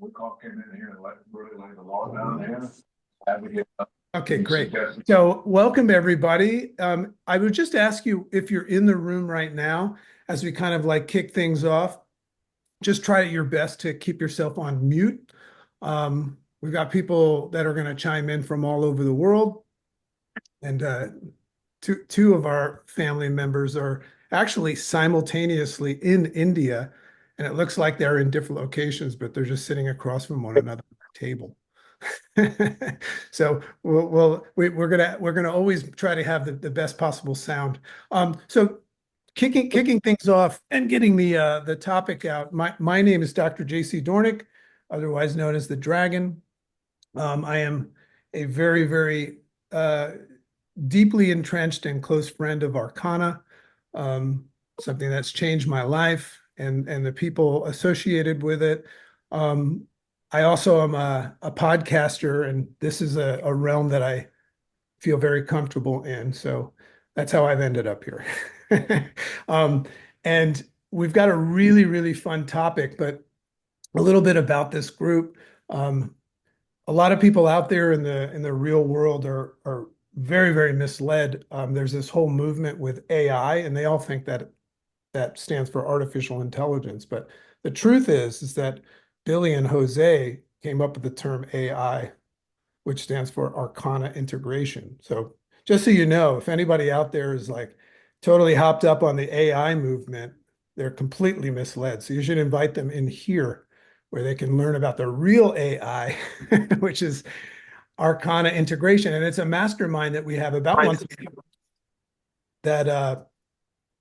We call came in here and really laid the law down here. Advocate. Okay, great. So welcome, everybody. I would just ask you if you're in the room right now, as we kind of like kick things off, just try your best to keep yourself on mute. We've got people that are going to chime in from all over the world. And two of our family members are actually simultaneously in India. And it looks like they're in different locations, but they're just sitting across from one another at the table. So we're gonna always try to have the best possible sound. So kicking things off and getting the topic out. My name is Dr. JC Dornick, otherwise known as the Dragon. I am a very deeply entrenched and close friend of Arkana, something that's changed my life and the people associated with it. I also am a podcaster, and this is a realm that I feel very comfortable in. So that's how I've ended up here. And we've got a really fun topic, but a little bit about this group. A lot of people out there in the real world are very misled. There's this whole movement with AI, and they all think that stands for artificial intelligence. But the truth is that Billy and Jose came up with the term AI, which stands for Arkana integration. So just so you know, if anybody out there is like totally hopped up on the AI movement, they're completely misled. So you should invite them in here where they can learn about the real AI, which is Arkana integration. And it's a mastermind that we have about once a year that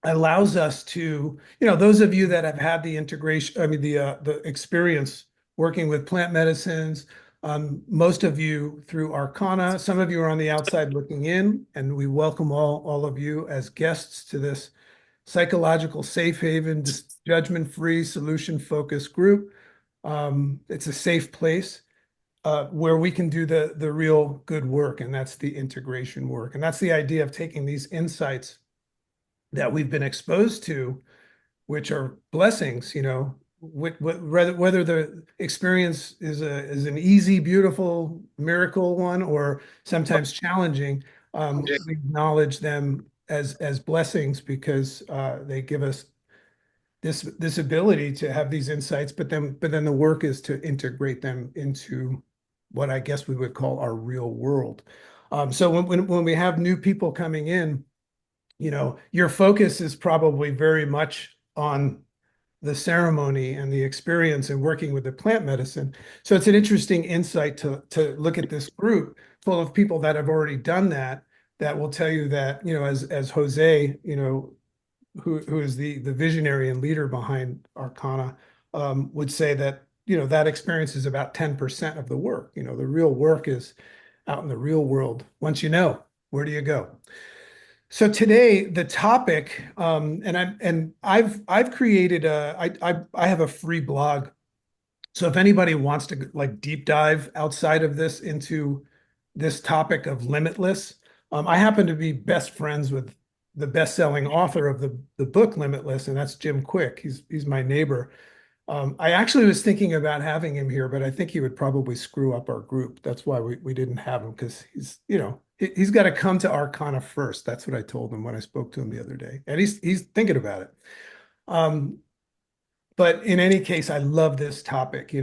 allows us to, those of you that have had the integration, the experience working with plant medicines, most of you through Arkana, some of you are on the outside looking in, and we welcome all of you as guests to this psychological safe haven, judgment-free, solution-focused group. It's a safe place where we can do the real good work, and that's the integration work. And that's the idea of taking these insights that we've been exposed to, which are blessings, whether the experience is an easy, beautiful miracle one, or sometimes challenging, we acknowledge them as blessings because they give us this ability to have these insights, but then the work is to integrate them into what I guess we would call our real world. So when we have new people coming in, your focus is probably very much on the ceremony and the experience and working with the plant medicine. So it's an interesting insight to look at this group full of people that have already done that will tell you that, as Jose, who is the visionary and leader behind Arkana, would say that, that experience is about 10% of the work. The real work is out in the real world. Once where do you go? So today the topic, and I've created I have a free blog. So if anybody wants to like deep dive outside of this into this topic of limitless, I happen to be best friends with the best-selling author of the book Limitless, and that's Jim Quick. He's my neighbor. I actually was thinking about having him here, but I think he would probably screw up our group. That's why we didn't have him, because he's got to come to Arkana first. That's what I told him when I spoke to him the other day, and he's thinking about it. But in any case, I love this topic.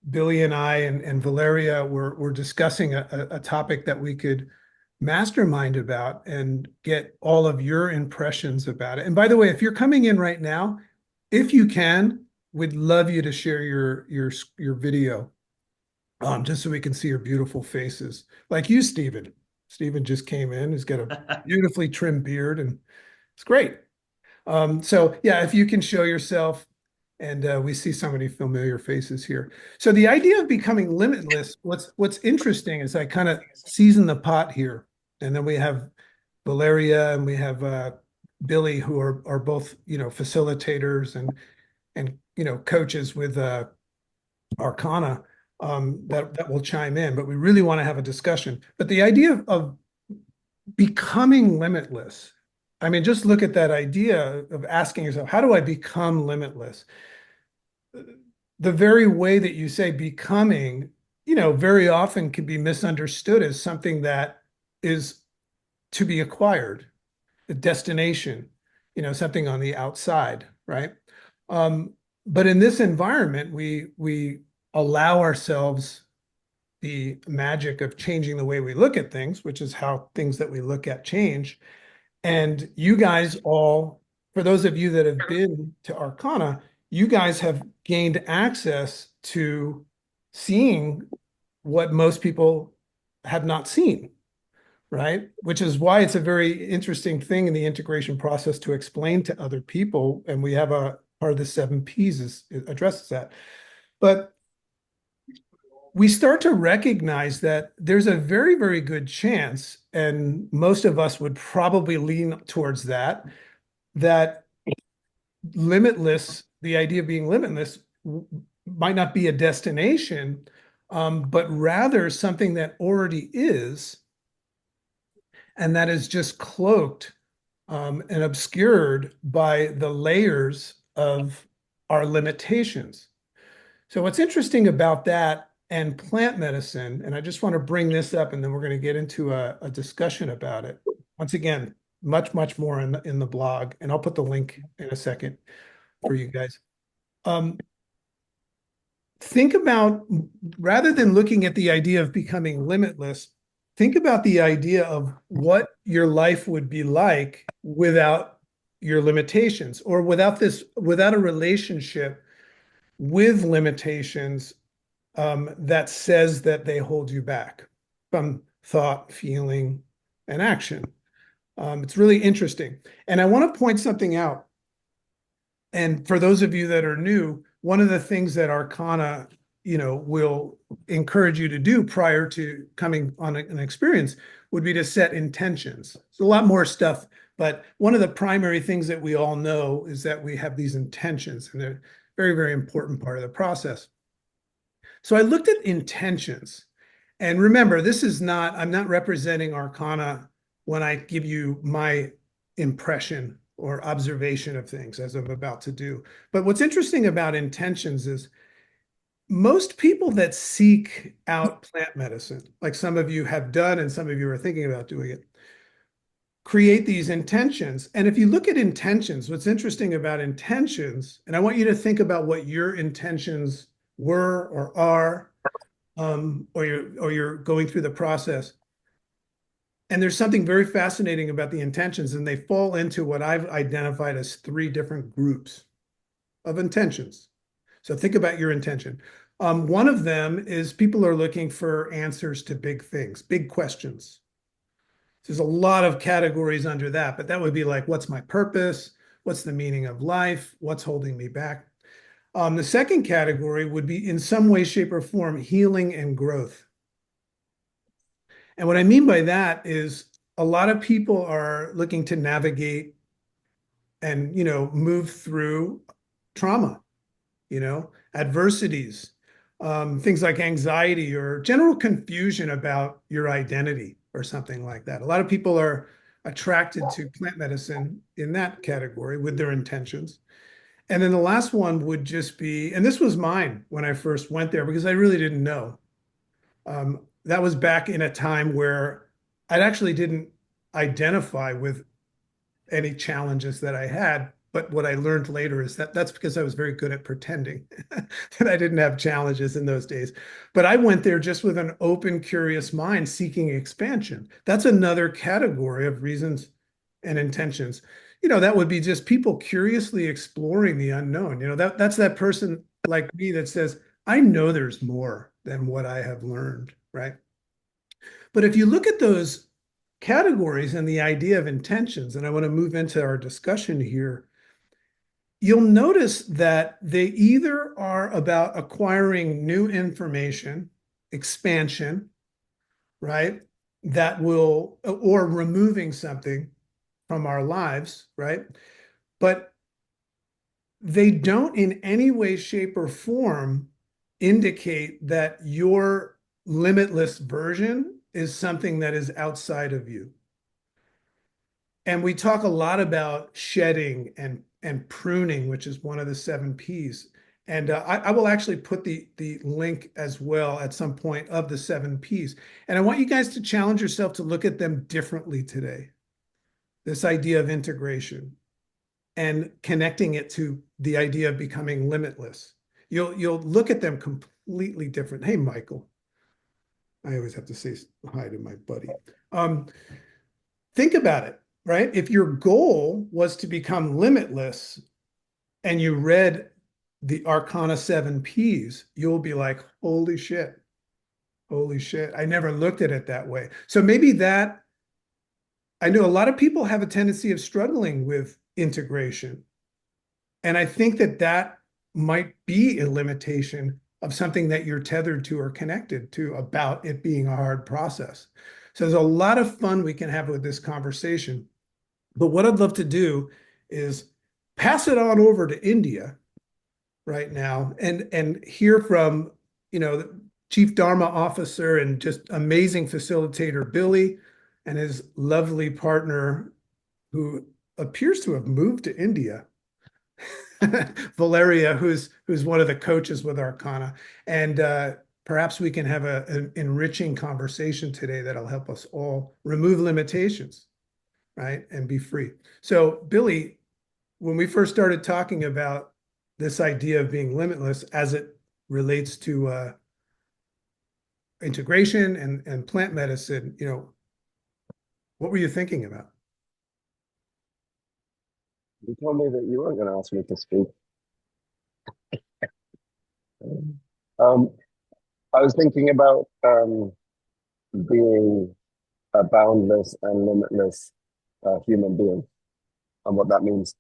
Billy and I and Valeria were discussing a topic that we could mastermind about and get all of your impressions about it. And by the way, if you're coming in right now, if you can, we'd love you to share your video, just so we can see your beautiful faces. Like you, Stephen. Stephen just came in. He's got a beautifully trimmed beard, and it's great. So yeah, if you can show yourself, and we see so many familiar faces here. So the idea of becoming limitless, what's interesting is I kind of season the pot here, and then we have Valeria and we have Billy, who are both facilitators and coaches with Arkana, that will chime in. But we really want to have a discussion. But the idea of becoming limitless. I mean, just look at that idea of asking yourself, how do I become limitless? The very way that you say becoming, very often can be misunderstood as something that is to be acquired, a destination, something on the outside, right? Um, but in this environment, we allow ourselves the magic of changing the way we look at things, which is how things that we look at change. And you guys all, for those of you that have been to Arkana, you guys have gained access to seeing what most people have not seen, right? Which is why it's a very interesting thing in the integration process to explain to other people. And we have a part of the 7 Ps addresses that. But we start to recognize that there's a very, very good chance, and most of us would probably lean towards that limitless, the idea of being limitless might not be a destination, but rather something that already is, and that is just cloaked and obscured by the layers of our limitations. So what's interesting about that and plant medicine, and I just want to bring this up, and then we're going to get into a discussion about it. Once again, much, much more in the blog, and I'll put the link in a second for you guys. Think about, rather than looking at the idea of becoming limitless, think about the idea of what your life would be like without your limitations, or without a relationship with limitations that says that they hold you back from thought, feeling, and action. It's really interesting. And I want to point something out. And for those of you that are new, one of the things that Arkana, will encourage you to do prior to coming on an experience would be to set intentions. It's a lot more stuff, but one of the primary things that we all know is that we have these intentions, and they're a very, very important part of the process. So I looked at intentions, and remember, I'm not representing Arkana when I give you my impression or observation of things as I'm about to do. But what's interesting about intentions is most people that seek out plant medicine, like some of you have done and some of you are thinking about doing it, create these intentions. And if you look at intentions, what's interesting about intentions, and I want you to think about what your intentions were or are, or you're going through the process. And there's something very fascinating about the intentions, and they fall into what I've identified as 3 different groups of intentions. So think about your intention. One of them is people are looking for answers to big things, big questions. There's a lot of categories under that, but that would be like, what's my purpose? What's the meaning of life? What's holding me back? The second category would be, in some way, shape, or form, healing and growth. And what I mean by that is a lot of people are looking to navigate and, move through trauma, adversities, things like anxiety or general confusion about your identity or something like that. A lot of people are attracted to plant medicine in that category with their intentions. And then the last one would just be, and this was mine when I first went there because I really didn't know. That was back in a time where I actually didn't identify with any challenges that I had. But what I learned later is that that's because I was very good at pretending that I didn't have challenges in those days. But I went there just with an open, curious mind seeking expansion. That's another category of reasons and intentions. That would be just people curiously exploring the unknown. That's that person like me that says, I know there's more than what I have learned, right? But if you look at those categories and the idea of intentions, and I want to move into our discussion here, you'll notice that they either are about acquiring new information, expansion, right? Or removing something from our lives, right? But they don't in any way, shape, or form indicate that your limitless version is something that is outside of you. And we talk a lot about shedding and pruning, which is one of the 7 Ps. And I will actually put the link as well at some point of the 7 Ps. And I want you guys to challenge yourself to look at them differently today. This idea of integration and connecting it to the idea of becoming limitless. You'll look at them completely different. Hey, Michael. I always have to say hi to my buddy. Think about it, right? If your goal was to become limitless and you read the Arkana 7 Ps, you'll be like, holy shit. Holy shit. I never looked at it that way. So maybe that, I know a lot of people have a tendency of struggling with integration. And I think that that might be a limitation of something that you're tethered to or connected to about it being a hard process. So there's a lot of fun we can have with this conversation. But what I'd love to do is pass it on over to India right now and hear from, the Chief Dharma Officer and just amazing facilitator Billy and his lovely partner who appears to have moved to India. Valeria, who's one of the coaches with Arkana. And perhaps we can have an enriching conversation today that'll help us all remove limitations, right? And be free. So, Billy, when we first started talking about this idea of being limitless as it relates to integration and plant medicine, what were you thinking about? You told me that you weren't going to ask me to speak. Um, I was thinking about being a boundless and limitless human being and what that means.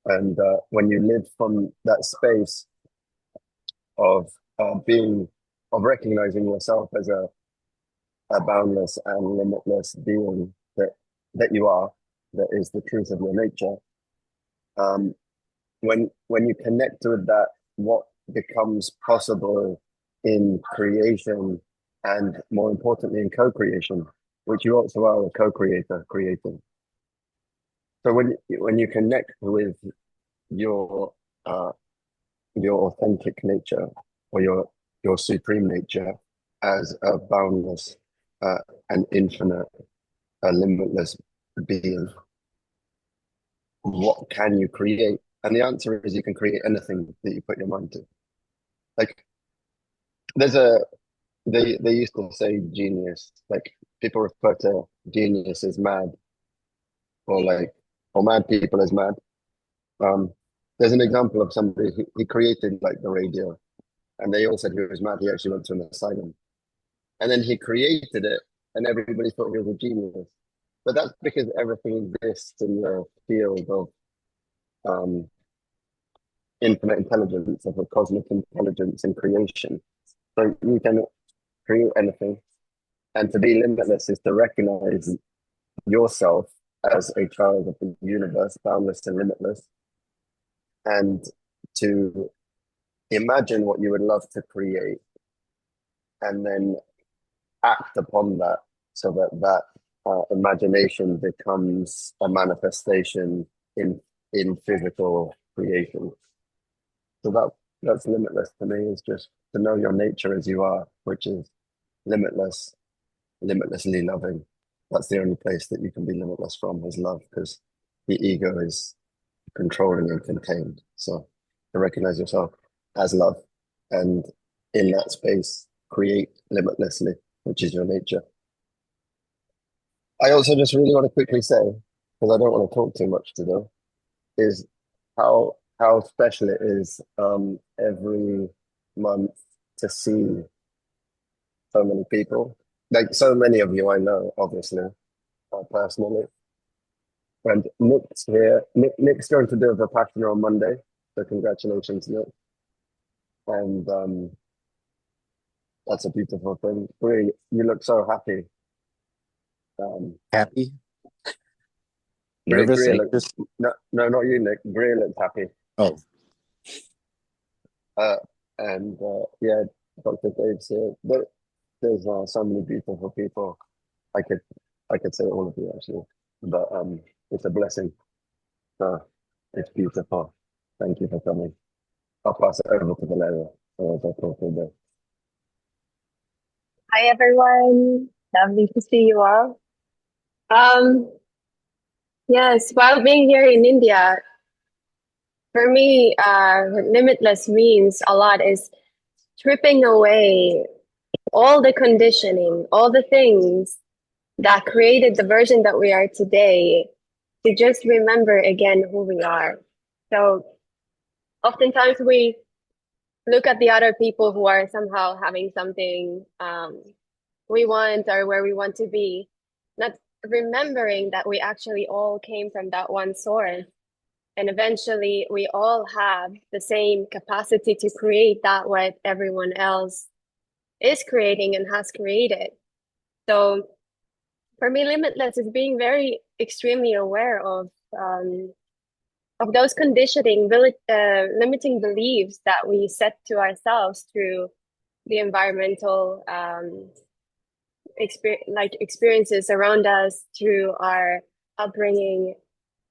And when you live from that space of of recognizing yourself as a boundless and limitless being that you are, that is the truth of your nature. Um, when you connect with that, what becomes possible in creation and more importantly in co-creation, which you also are a co-creator creating. So when you connect with your uh, your authentic nature or your supreme nature as a boundless and infinite, limitless being, what can you create? And the answer is you can create anything that you put your mind to. Like there's a they used to say genius. Like people refer to genius as mad, or or mad people as mad. Um, there's an example of somebody who he created like the radio, and they all said he was mad. He actually went to an asylum, and then he created it, and everybody thought he was a genius. But that's because everything exists in the field of um, infinite intelligence, of a cosmic intelligence in creation. So you can create anything. And to be limitless is to recognize yourself as a child of the universe, boundless and limitless, and to imagine what you would love to create and then act upon that so that imagination becomes a manifestation in physical creation. So that's limitless to me, is just to know your nature as you are, which is limitless, limitlessly loving. That's the only place that you can be limitless from, is love, because the ego is controlling and contained. So to recognize yourself as love and in that space create limitlessly, which is your nature. I also just really want to quickly say, because I don't want to talk too much today, is how special it is every month to see so many people. Like so many of you I know, obviously, personally. And Nick's here. Nick's going to do a Vipassana on Monday. So congratulations, Nick. And that's a beautiful thing. Bree, you look so happy. Happy, Bree, nervous, Bree look, anxious. no, no, not you, Nick. Bree looks happy. Oh, Uh, and yeah, Dr. Dave's here. There's so many beautiful people. I could I could say all of you actually. but it's a blessing. So it's beautiful. Thank you for coming. I'll pass it over to Valeria. So I'll talk all day. Hi everyone, lovely to see you all. Um, yes, while being here in India, for me, limitless means a lot is stripping away all the conditioning, all the things that created the version that we are today, to just remember again who we are. So oftentimes we look at the other people who are somehow having something we want or where we want to be, not remembering that we actually all came from that one source. And eventually we all have the same capacity to create that what everyone else is creating and has created. So for me, limitless is being very extremely aware of those conditioning, limiting beliefs that we set to ourselves through the environmental experiences around us, through our upbringing,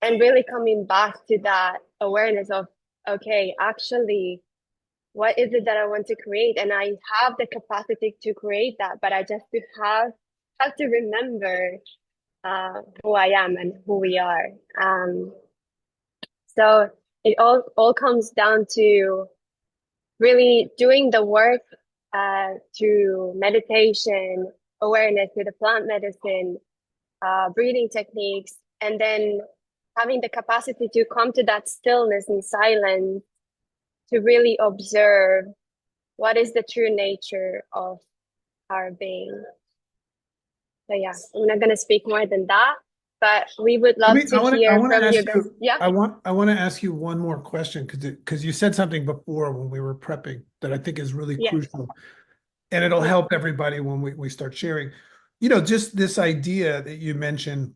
and really coming back to that awareness of, okay, actually, what is it that I want to create? And I have the capacity to create that, but I just have to remember who I am and who we are. So it all comes down to really doing the work through meditation, awareness with the plant medicine, breathing techniques, and then having the capacity to come to that stillness and silence to really observe what is the true nature of our being. So yeah, I'm not going to speak more than that, but we would love to hear from you guys. Yeah. I want to ask you one more question because you said something before when we were prepping that I think is really Yeah. crucial, and it'll help everybody when we start sharing. Just this idea that you mentioned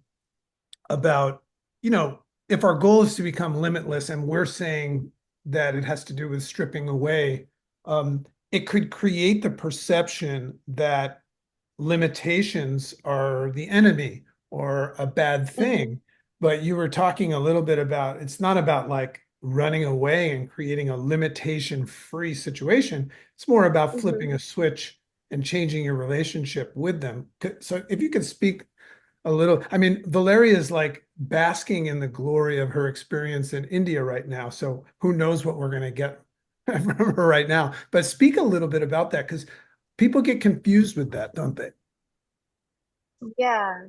about, if our goal is to become limitless and we're saying that it has to do with stripping away, it could create the perception that limitations are the enemy or a bad thing. But you were talking a little bit about, it's not about like running away and creating a limitation-free situation. It's more about flipping a switch and changing your relationship with them. So if you could speak a little, I mean, Valeria is like basking in the glory of her experience in India right now. So who knows what we're going to get from her right now. But speak a little bit about that, because people get confused with that, don't they? Yeah.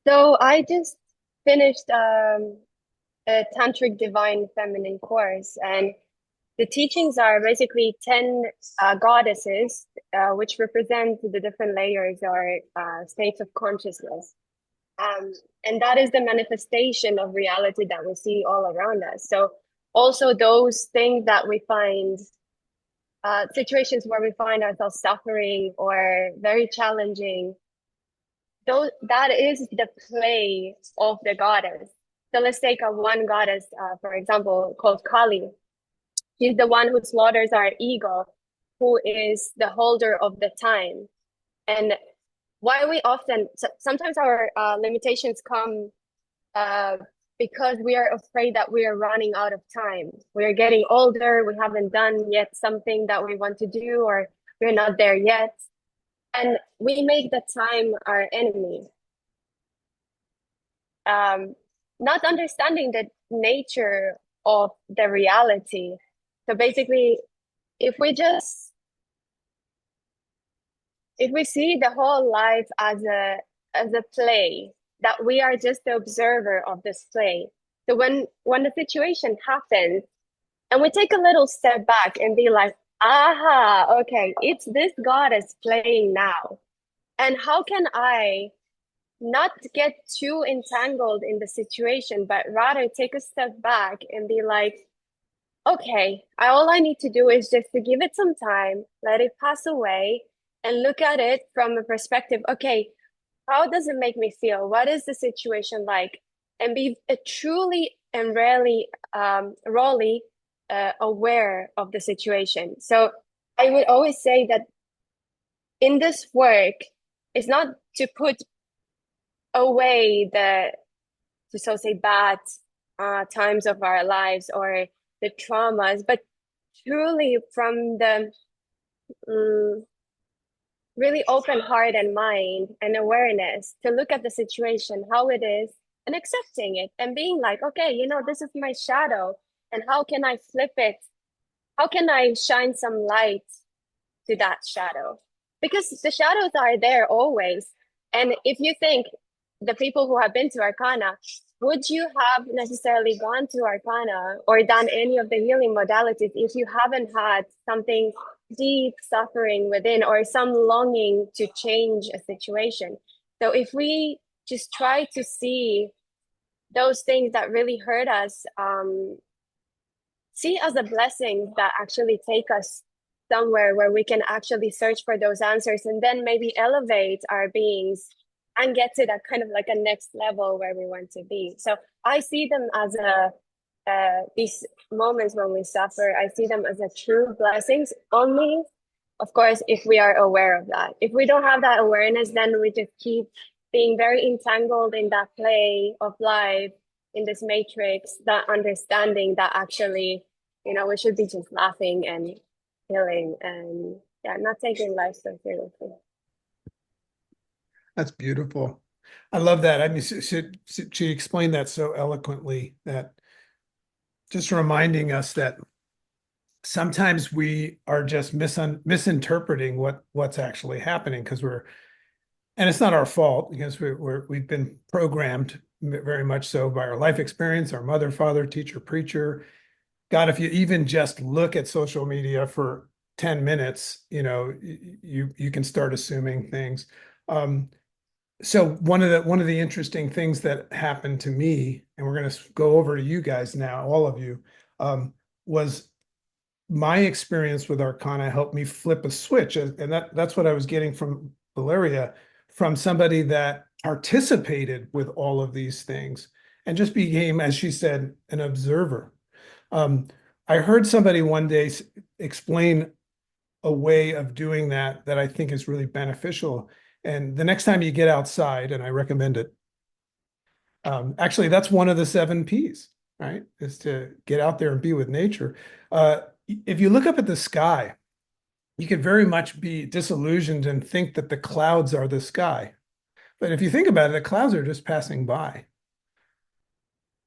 So I just finished a Tantric Divine Feminine course, and the teachings are basically 10 goddesses, which represent the different layers or states of consciousness. And that is the manifestation of reality that we see all around us. So also those things that we find, situations where we find ourselves suffering or very challenging, that is the play of the goddess. So let's take one goddess, for example, called Kali. She's the one who slaughters our ego, who is the holder of the time. And why we often, sometimes our limitations come because we are afraid that we are running out of time. We are getting older, we haven't done yet something that we want to do, or we're not there yet. And we make the time our enemy. Not understanding the nature of the reality. So basically, if we see the whole life as a play, that we are just the observer of this play. So when the situation happens and we take a little step back and be like, aha, okay, it's this goddess playing now. And how can I not get too entangled in the situation, but rather take a step back and be like, okay, all I need to do is just to give it some time, let it pass away, and look at it from a perspective, okay, how does it make me feel? What is the situation like? And be truly and rarely, aware of the situation. So I would always say that in this work, it's not to put away to so say bad times of our lives or the traumas, but truly from the really open heart and mind and awareness to look at the situation, how it is, and accepting it and being like, okay, this is my shadow. And how can I flip it? How can I shine some light to that shadow? Because the shadows are there always. And if you think the people who have been to Arkana, would you have necessarily gone to Arkana or done any of the healing modalities if you haven't had something deep suffering within or some longing to change a situation? So if we just try to see those things that really hurt us, see as a blessing that actually take us somewhere where we can actually search for those answers and then maybe elevate our beings and get to that kind of like a next level where we want to be. So I see them as these moments when we suffer, I see them as a true blessings only, of course, if we are aware of that. If we don't have that awareness, then we just keep being very entangled in that play of life, in this matrix, that understanding that actually, we should be just laughing and healing and not taking life so seriously. That's beautiful. I love that. I mean, she explained that so eloquently, that just reminding us that sometimes we are just misinterpreting what's actually happening because and it's not our fault because we've been programmed very much so by our life experience, our mother, father, teacher, preacher. God, if you even just look at social media for 10 minutes, you can start assuming things. So one of the interesting things that happened to me, and we're going to go over to you guys now, all of you, was my experience with Arkana helped me flip a switch. And that's what I was getting from Valeria, from somebody that participated with all of these things and just became, as she said, an observer. I heard somebody one day explain a way of doing that I think is really beneficial. And the next time you get outside, and I recommend it, actually, that's one of the 7 Ps, right? Is to get out there and be with nature. If you look up at the sky, you could very much be disillusioned and think that the clouds are the sky. But if you think about it, the clouds are just passing by,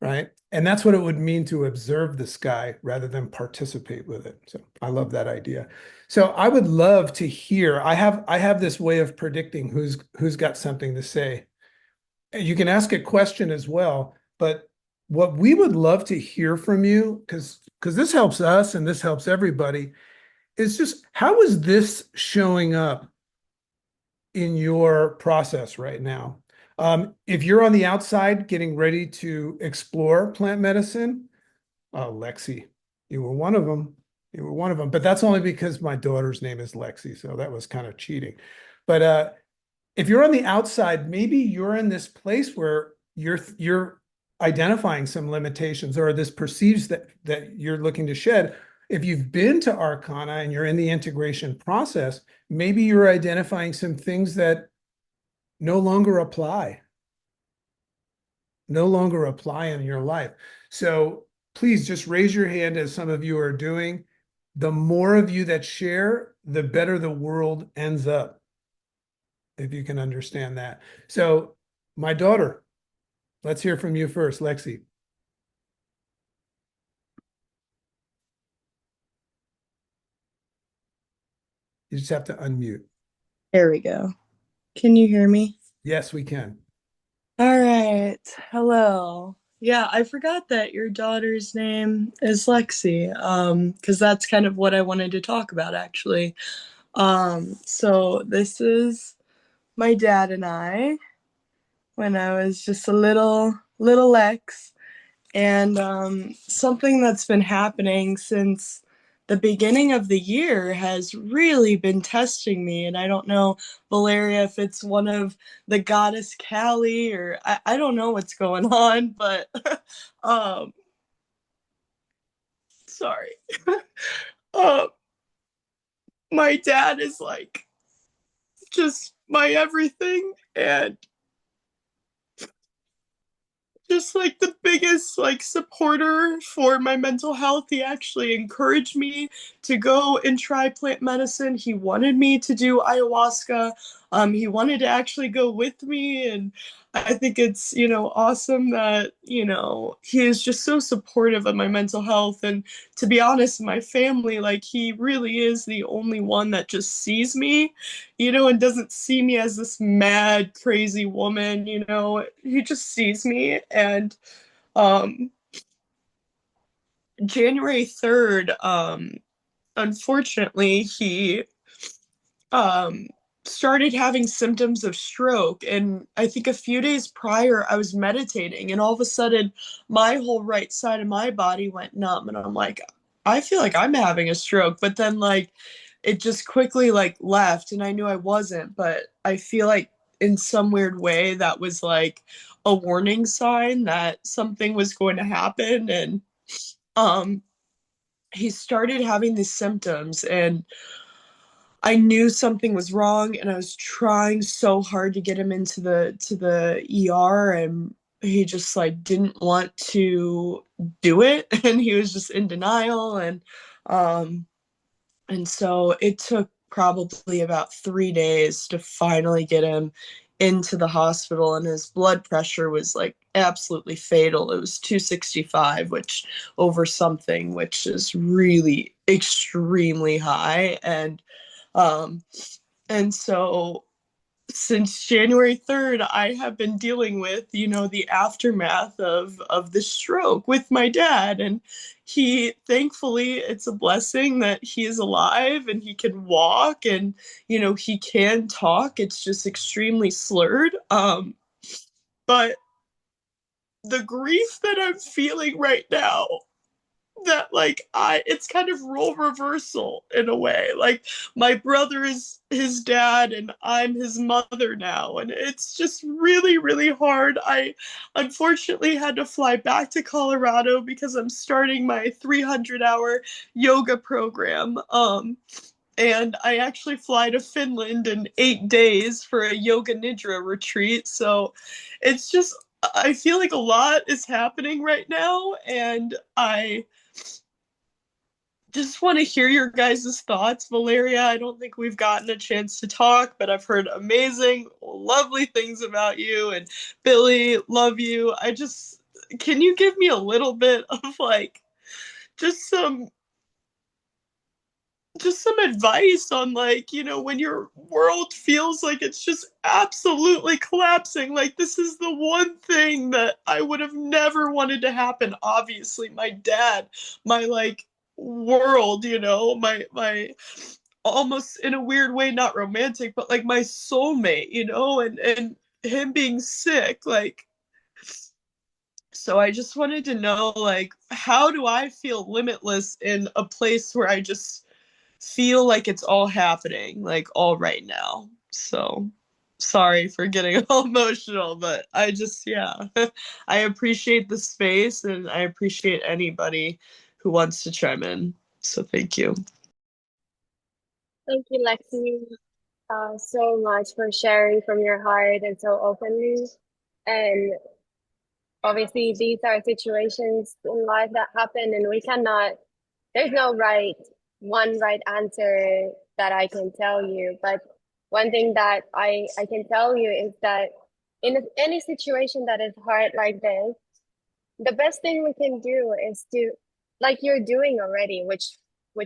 right? And that's what it would mean to observe the sky rather than participate with it. So I love that idea. So I would love to hear, I have this way of predicting who's got something to say. You can ask a question as well, but what we would love to hear from you, because this helps us and this helps everybody, is just how is this showing up in your process right now? If you're on the outside getting ready to explore plant medicine, oh, Lexi, you were one of them. You were one of them, but that's only because my daughter's name is Lexi, so that was kind of cheating. But if you're on the outside, maybe you're in this place where you're identifying some limitations or this perceives that you're looking to shed. If you've been to Arkana and you're in the integration process, maybe you're identifying some things that no longer apply in your life. So please just raise your hand, as some of you are doing. The more of you that share, the better the world ends up, if you can understand that. So my daughter, let's hear from you first, Lexi. You just have to unmute. There we go. Can you hear me? Yes, we can. All right. Hello. Yeah, I forgot that your daughter's name is Lexi, because that's kind of what I wanted to talk about, actually. So this is my dad and I when I was just a little Lex, and something that's been happening since the beginning of the year has really been testing me. And I don't know, Valeria, if it's one of the goddess Kali or I don't know what's going on, but sorry. uh, my dad is like just my everything. And just like the biggest like supporter for my mental health. He actually encouraged me to go and try plant medicine. He wanted me to do ayahuasca. He wanted to actually go with me, and I think it's, awesome that, he is just so supportive of my mental health. And to be honest, my family, like, he really is the only one that just sees me, and doesn't see me as this mad, crazy woman. He just sees me. And um, January 3rd, unfortunately, he um, started having symptoms of stroke. And I think a few days prior, I was meditating, and all of a sudden, my whole right side of my body went numb. And I'm like, I feel like I'm having a stroke. But then, like, it just quickly like left, and I knew I wasn't. But I feel like in some weird way that was like a warning sign that something was going to happen. And um he started having these symptoms, and I knew something was wrong, and I was trying so hard to get him into the ER, and he just like didn't want to do it, and he was just in denial. And so it took probably about 3 days to finally get him into the hospital, and his blood pressure was like absolutely fatal. It was 265, which over something, which is really extremely high. Um, and so since January 3rd, I have been dealing with, the aftermath of the stroke with my dad. And he, thankfully, it's a blessing that he is alive and he can walk, and, he can talk. It's just extremely slurred. But the grief that I'm feeling right now, that like it's kind of role reversal in a way. Like, my brother is his dad and I'm his mother now, and it's just really, really hard. I unfortunately had to fly back to Colorado because I'm starting my 300-hour yoga program. And I actually fly to Finland in 8 days for a yoga nidra retreat. So it's just, I feel like a lot is happening right now, and I just want to hear your guys' thoughts. Valeria, I don't think we've gotten a chance to talk, but I've heard amazing, lovely things about you. And Billy, love you. Can you give me a little bit of like just some advice on, like, when your world feels like it's just absolutely collapsing? Like, this is the one thing that I would have never wanted to happen. Obviously, my dad, my like world, my almost in a weird way, not romantic, but like my soulmate, and him being sick, like. So I just wanted to know, like, how do I feel limitless in a place where I just feel like it's all happening, like, all right now? So sorry for getting all emotional, but yeah, I appreciate the space, and I appreciate anybody who wants to chime in. So thank you. Thank you, Lexi, so much for sharing from your heart and so openly. And obviously, these are situations in life that happen, and there's no one right answer that I can tell you. But one thing that I can tell you is that in any situation that is hard like this, the best thing we can do is to, like you're doing already, which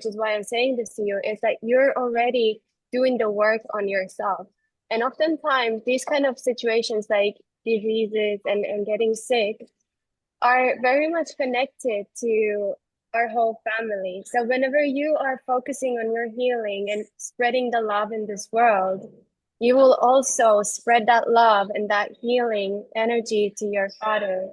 is why I'm saying this to you, is that you're already doing the work on yourself. And oftentimes these kind of situations like diseases and getting sick are very much connected to our whole family. So whenever you are focusing on your healing and spreading the love in this world, you will also spread that love and that healing energy to your father.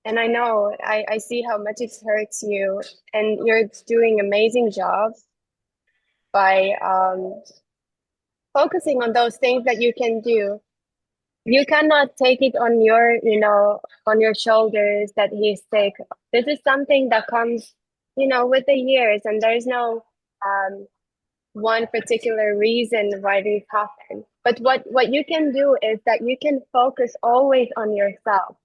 And I know, I see how much it hurts you, and you're doing an amazing job by focusing on those things that you can do. You cannot take it on on your shoulders that he's sick. This is something that comes, with the years, and there's no one particular reason why this happened. But what you can do is that you can focus always on yourself.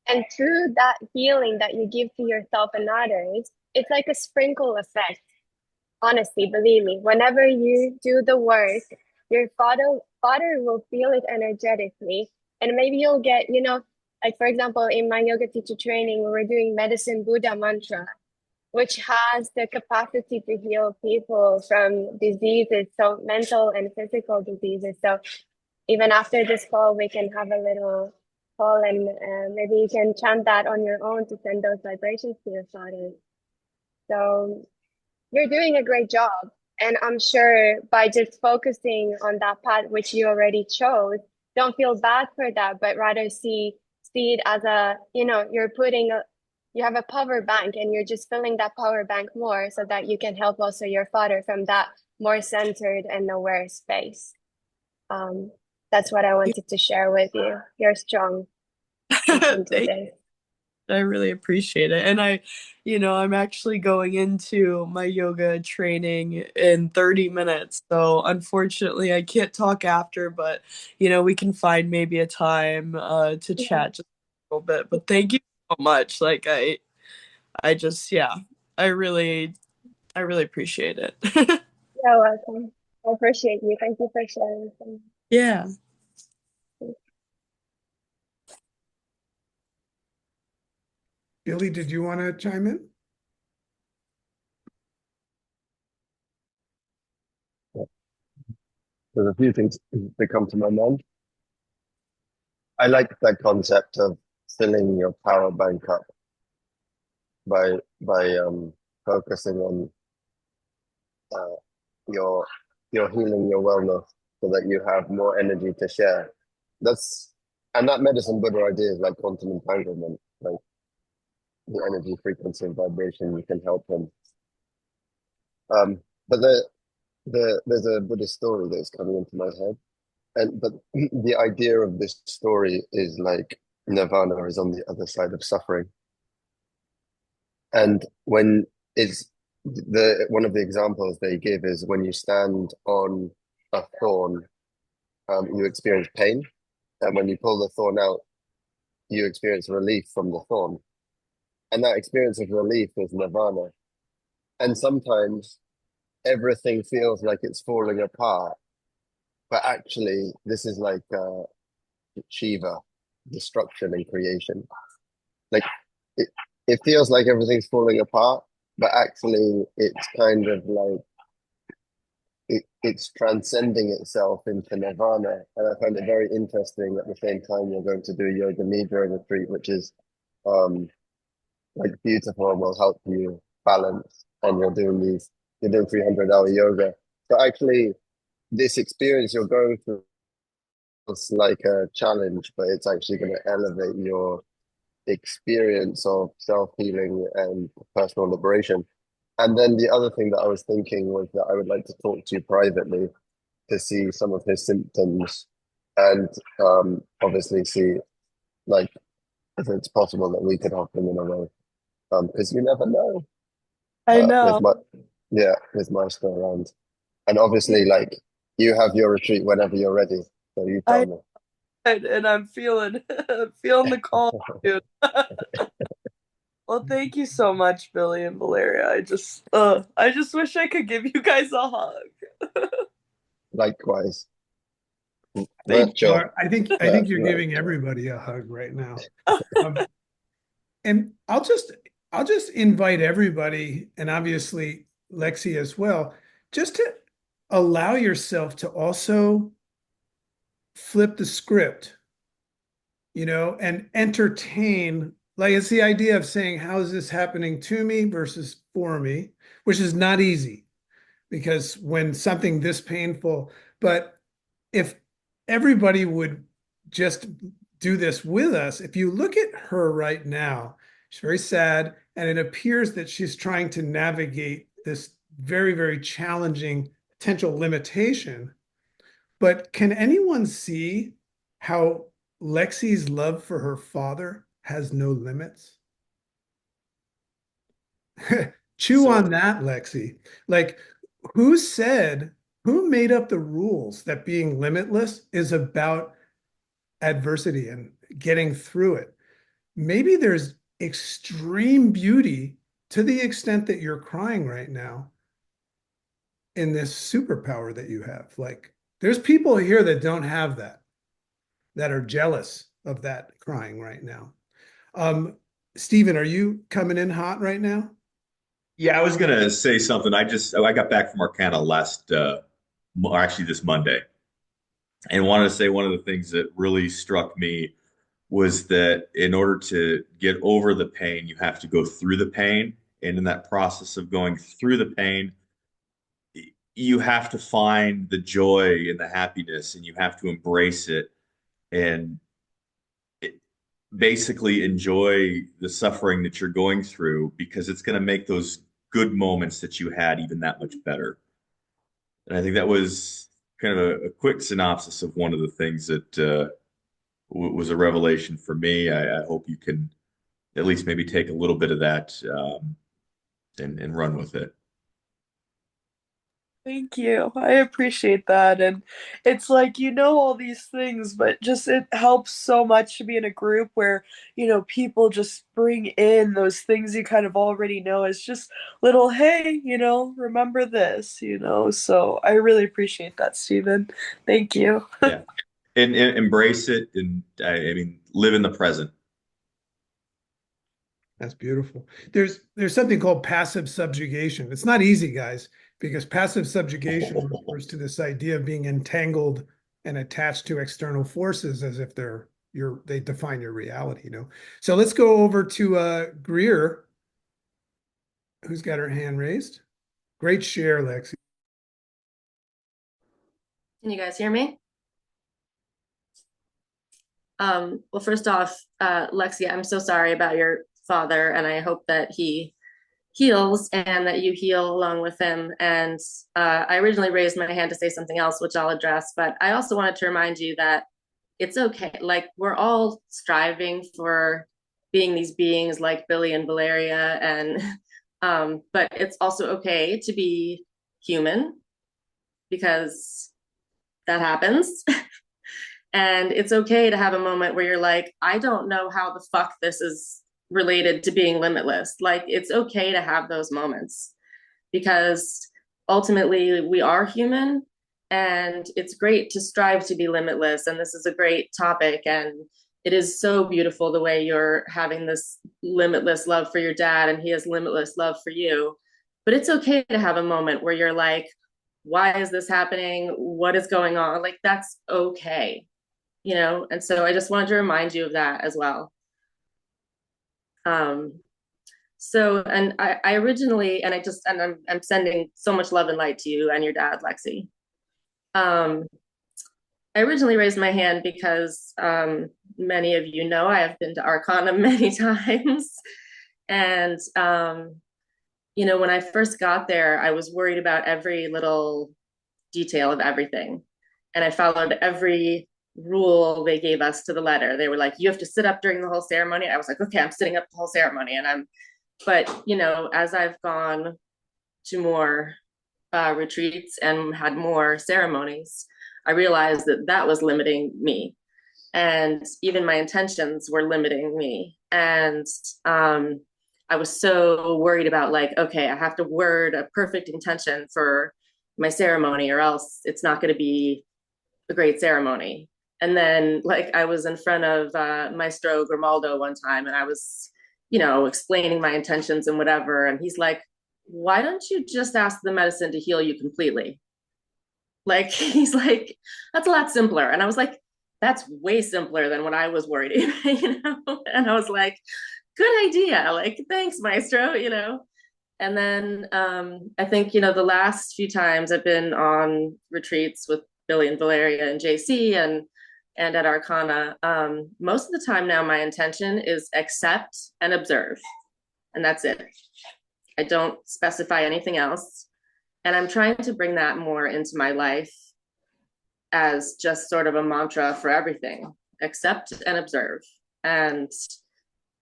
And through that healing that you give to yourself and others, it's like a sprinkle effect. Honestly, believe me, whenever you do the work, your father will feel it energetically. And maybe you'll get, like for example, in my yoga teacher training, we were doing medicine Buddha mantra, which has the capacity to heal people from diseases, so mental and physical diseases. So even after this call, we can have a little call, and maybe you can chant that on your own to send those vibrations to your father. So you're doing a great job. And I'm sure by just focusing on that path which you already chose, don't feel bad for that, but rather see it as a, you have a power bank and you're just filling that power bank more so that you can help also your father from that more centered and aware space. That's what I wanted to share with you. You're strong. You can do Thank this. I really appreciate it. And I'm actually going into my yoga training in 30 minutes. So unfortunately, I can't talk after, but we can find maybe a time to Yeah. chat just a little bit. But thank you so much. Like I just yeah, I really appreciate it. You're welcome. I appreciate you. Thank you for sharing. Yeah. Billy, did you want to chime in? There's a few things that come to my mind. I like that concept of filling your power bank up by focusing on uh, your your healing, your wellness, so that you have more energy to share. That's and that medicine Buddha idea is like quantum entanglement, like the energy, frequency, and vibration. You can help them. But there's a Buddhist story that's coming into my head, and but the idea of this story is like nirvana is on the other side of suffering, and when it's the one of the examples they give is when you stand on a thorn, you experience pain, and when you pull the thorn out, you experience relief from the thorn, and that experience of relief is nirvana. And sometimes everything feels like it's falling apart, but actually this is like Shiva, destruction and creation. Like it, it feels like everything's falling apart, but actually it's kind of like it's transcending itself into nirvana. And I find it very interesting. At the same time, you're going to do yoga nidra retreat, which is like beautiful and will help you balance. And you're doing 300-hour yoga. So actually, this experience you're going through is like a challenge, but it's actually going to elevate your experience of self-healing and personal liberation. And then the other thing that I was thinking was that I would like to talk to you privately to see some of his symptoms and obviously see like if it's possible that we could help him in a way. Because you never know I with know. my still around. And obviously like you have your retreat whenever you're ready. So you tell I me. and I'm feeling feeling the call, dude. Well, thank you so much, Billy and Valeria. I just wish I could give you guys a hug. Likewise. You Virtual. are. I think you're giving everybody a hug right now. Um, and I'll just invite everybody, and obviously Lexi as well, just to allow yourself to also flip the script, and entertain. Like it's the idea of saying, how is this happening to me versus for me, which is not easy because when something this painful, but if everybody would just do this with us, if you look at her right now, she's very sad, and it appears that she's trying to navigate this very, very challenging potential limitation. But can anyone see how Lexi's love for her father has no limits? Chew So on that, Lexi. Like, who said who made up the rules that being limitless is about adversity and getting through it? Maybe there's extreme beauty to the extent that you're crying right now in this superpower that you have. Like, there's people here that don't have that, that are jealous of that crying right now. Stephen, are you coming in hot right now? Yeah, I was gonna say something. I got back from Arkana last, or actually this Monday, and wanted to say one of the things that really struck me was that in order to get over the pain, you have to go through the pain, and in that process of going through the pain, you have to find the joy and the happiness, and you have to embrace it and it, basically enjoy the suffering that you're going through because it's going to make those good moments that you had even that much better. And I think that was kind of a quick synopsis of one of the things that was a revelation for me. I hope you can at least maybe take a little bit of that and run with it. Thank you. I appreciate that. And it's like, all these things, but just it helps so much to be in a group where, people just bring in those things you kind of already know as just little, hey, remember this. So I really appreciate that, Stephen. Thank you. Yeah, and embrace it, and I mean, live in the present. That's beautiful. There's something called passive subjugation. It's not easy, guys, because passive subjugation refers to this idea of being entangled and attached to external forces as if they define your reality. So let's go over to Greer, who's got her hand raised. Great share, Lexi. Can you guys hear me? Well, first off, Lexi, I'm so sorry about your father, and I hope that he heals and that you heal along with him. And I originally raised my hand to say something else, which I'll address, but I also wanted to remind you that it's okay. Like, we're all striving for being these beings like Billy and Valeria, and but it's also okay to be human because that happens. And it's okay to have a moment where you're like, I don't know how the fuck this is related to being limitless. Like, it's okay to have those moments because ultimately we are human, and it's great to strive to be limitless. And this is a great topic. And it is so beautiful the way you're having this limitless love for your dad and he has limitless love for you. But it's okay to have a moment where you're like, why is this happening? What is going on? Like, that's okay. And so I just wanted to remind you of that as well. And I originally, and I'm sending so much love and light to you and your dad, Lexi. I originally raised my hand because many of you know I have been to Arkana many times. And, when I first got there, I was worried about every little detail of everything. And I followed every rule they gave us to the letter. They were like, you have to sit up during the whole ceremony. I was like, okay, I'm sitting up the whole ceremony. But as I've gone to more retreats and had more ceremonies, I realized that was limiting me. And even my intentions were limiting me. And I was so worried about, like, okay, I have to word a perfect intention for my ceremony or else it's not going to be a great ceremony. And then, like, I was in front of Maestro Grimaldo one time, and I was, explaining my intentions and whatever. And he's like, why don't you just ask the medicine to heal you completely? Like, he's like, that's a lot simpler. And I was like, that's way simpler than what I was worried about, And I was like, good idea. Like, thanks, Maestro, And then I think, the last few times I've been on retreats with Billy and Valeria and JC and at Arkana, most of the time now my intention is accept and observe. And that's it. I don't specify anything else. And I'm trying to bring that more into my life as just sort of a mantra for everything. Accept and observe. And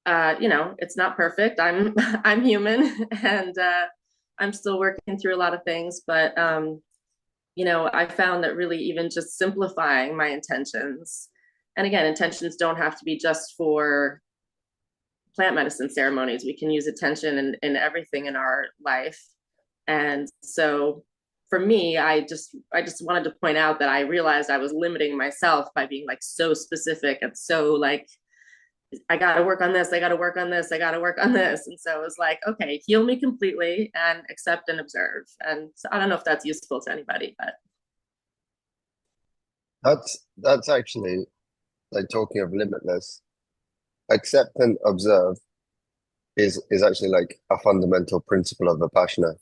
it's not perfect. I'm human, and I'm still working through a lot of things, but I found that really even just simplifying my intentions, and again, intentions don't have to be just for plant medicine ceremonies. We can use attention in everything in our life. And so for me, I just wanted to point out that I realized I was limiting myself by being like so specific and so like, I got to work on this, I got to work on this, I got to work on this. And so it was like, okay, heal me completely and accept and observe. And so I don't know if that's useful to anybody, but That's actually, like, talking of limitless, accept and observe is actually like a fundamental principle of Vipassana,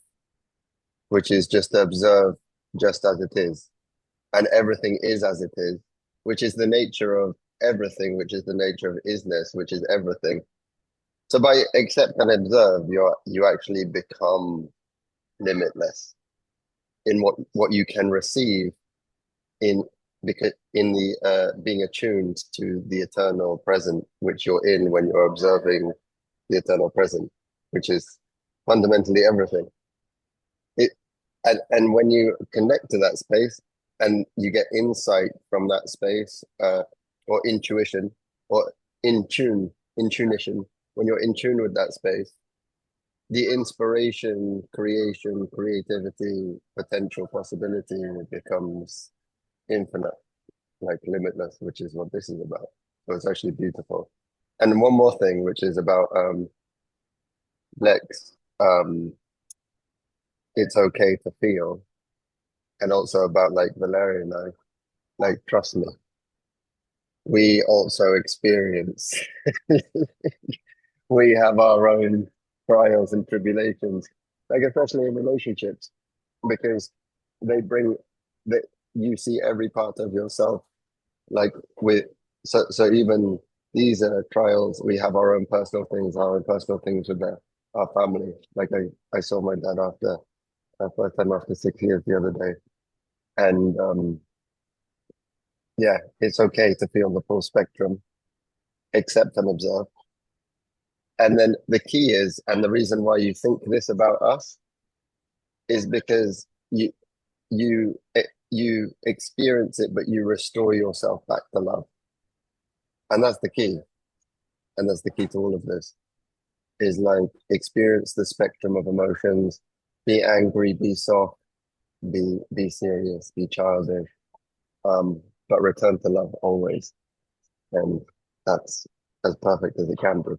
which is just to observe just as it is, and everything is as it is, which is the nature of everything, which is the nature of isness, which is everything. So by accept and observe, you actually become limitless in what you can receive in, because in the being attuned to the eternal present, which you're in when you're observing the eternal present, which is fundamentally everything. It and when you connect to that space and you get insight from that space, or intuition, or intuition, when you're in tune with that space, the inspiration, creation, creativity, potential possibility becomes infinite, like limitless, which is what this is about. So it's actually beautiful. And one more thing, which is about Lex, it's okay to feel, and also about like Valeria and I, like, trust me, we also experience, we have our own trials and tribulations, like especially in relationships, because they bring that, you see every part of yourself, like, with, so even these trials, we have our own personal things, with our family. Like I saw my dad after first time after 6 years the other day, and yeah, it's okay to feel the full spectrum, accept and observe. And then the key is, and the reason why you think this about us is because you experience it, but you restore yourself back to love. And that's the key. And that's the key to all of this, is like, experience the spectrum of emotions, be angry, be soft, be serious, be childish, but return to love always. And that's as perfect as it can be.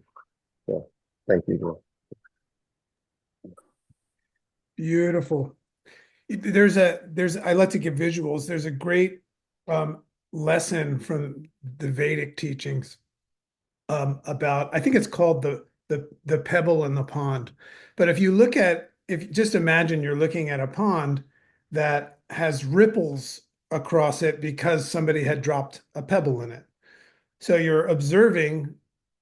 Yeah. Thank you, Joel. Beautiful. I like to give visuals. There's a great lesson from the Vedic teachings about, I think it's called the pebble in the pond. But if just imagine you're looking at a pond that has ripples across it because somebody had dropped a pebble in it. So you're observing,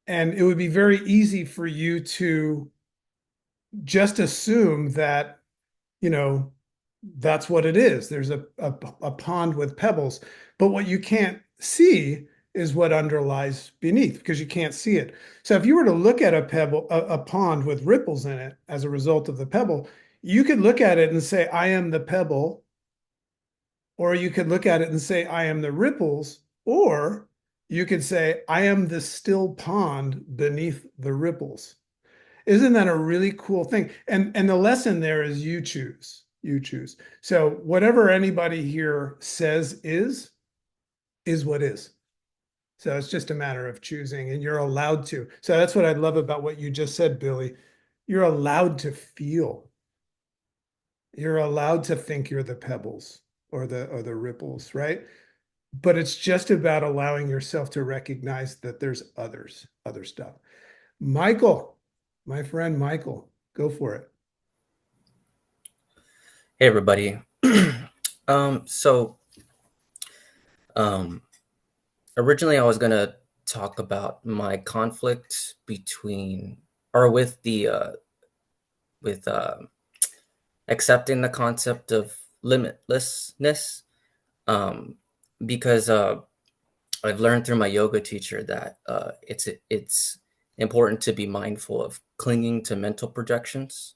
and it would be very easy for you to just assume that, that's what it is. There's a pond with pebbles, but what you can't see is what underlies beneath, because you can't see it. So if you were to look at a pond with ripples in it as a result of the pebble, you could look at it and say, I am the pebble, or you could look at it and say, I am the ripples, or you could say, I am the still pond beneath the ripples. Isn't that a really cool thing? And the lesson there is you choose. You choose. So whatever anybody here says is what is. So it's just a matter of choosing, and you're allowed to. So that's what I love about what you just said, Billy. You're allowed to feel. You're allowed to think you're the pebbles or the ripples, right? But it's just about allowing yourself to recognize that there's other stuff. Michael, my friend Michael, go for it. Hey everybody. So originally I was gonna talk about my conflict between, or with the with accepting the concept of limitlessness, because I've learned through my yoga teacher that it's important to be mindful of clinging to mental projections.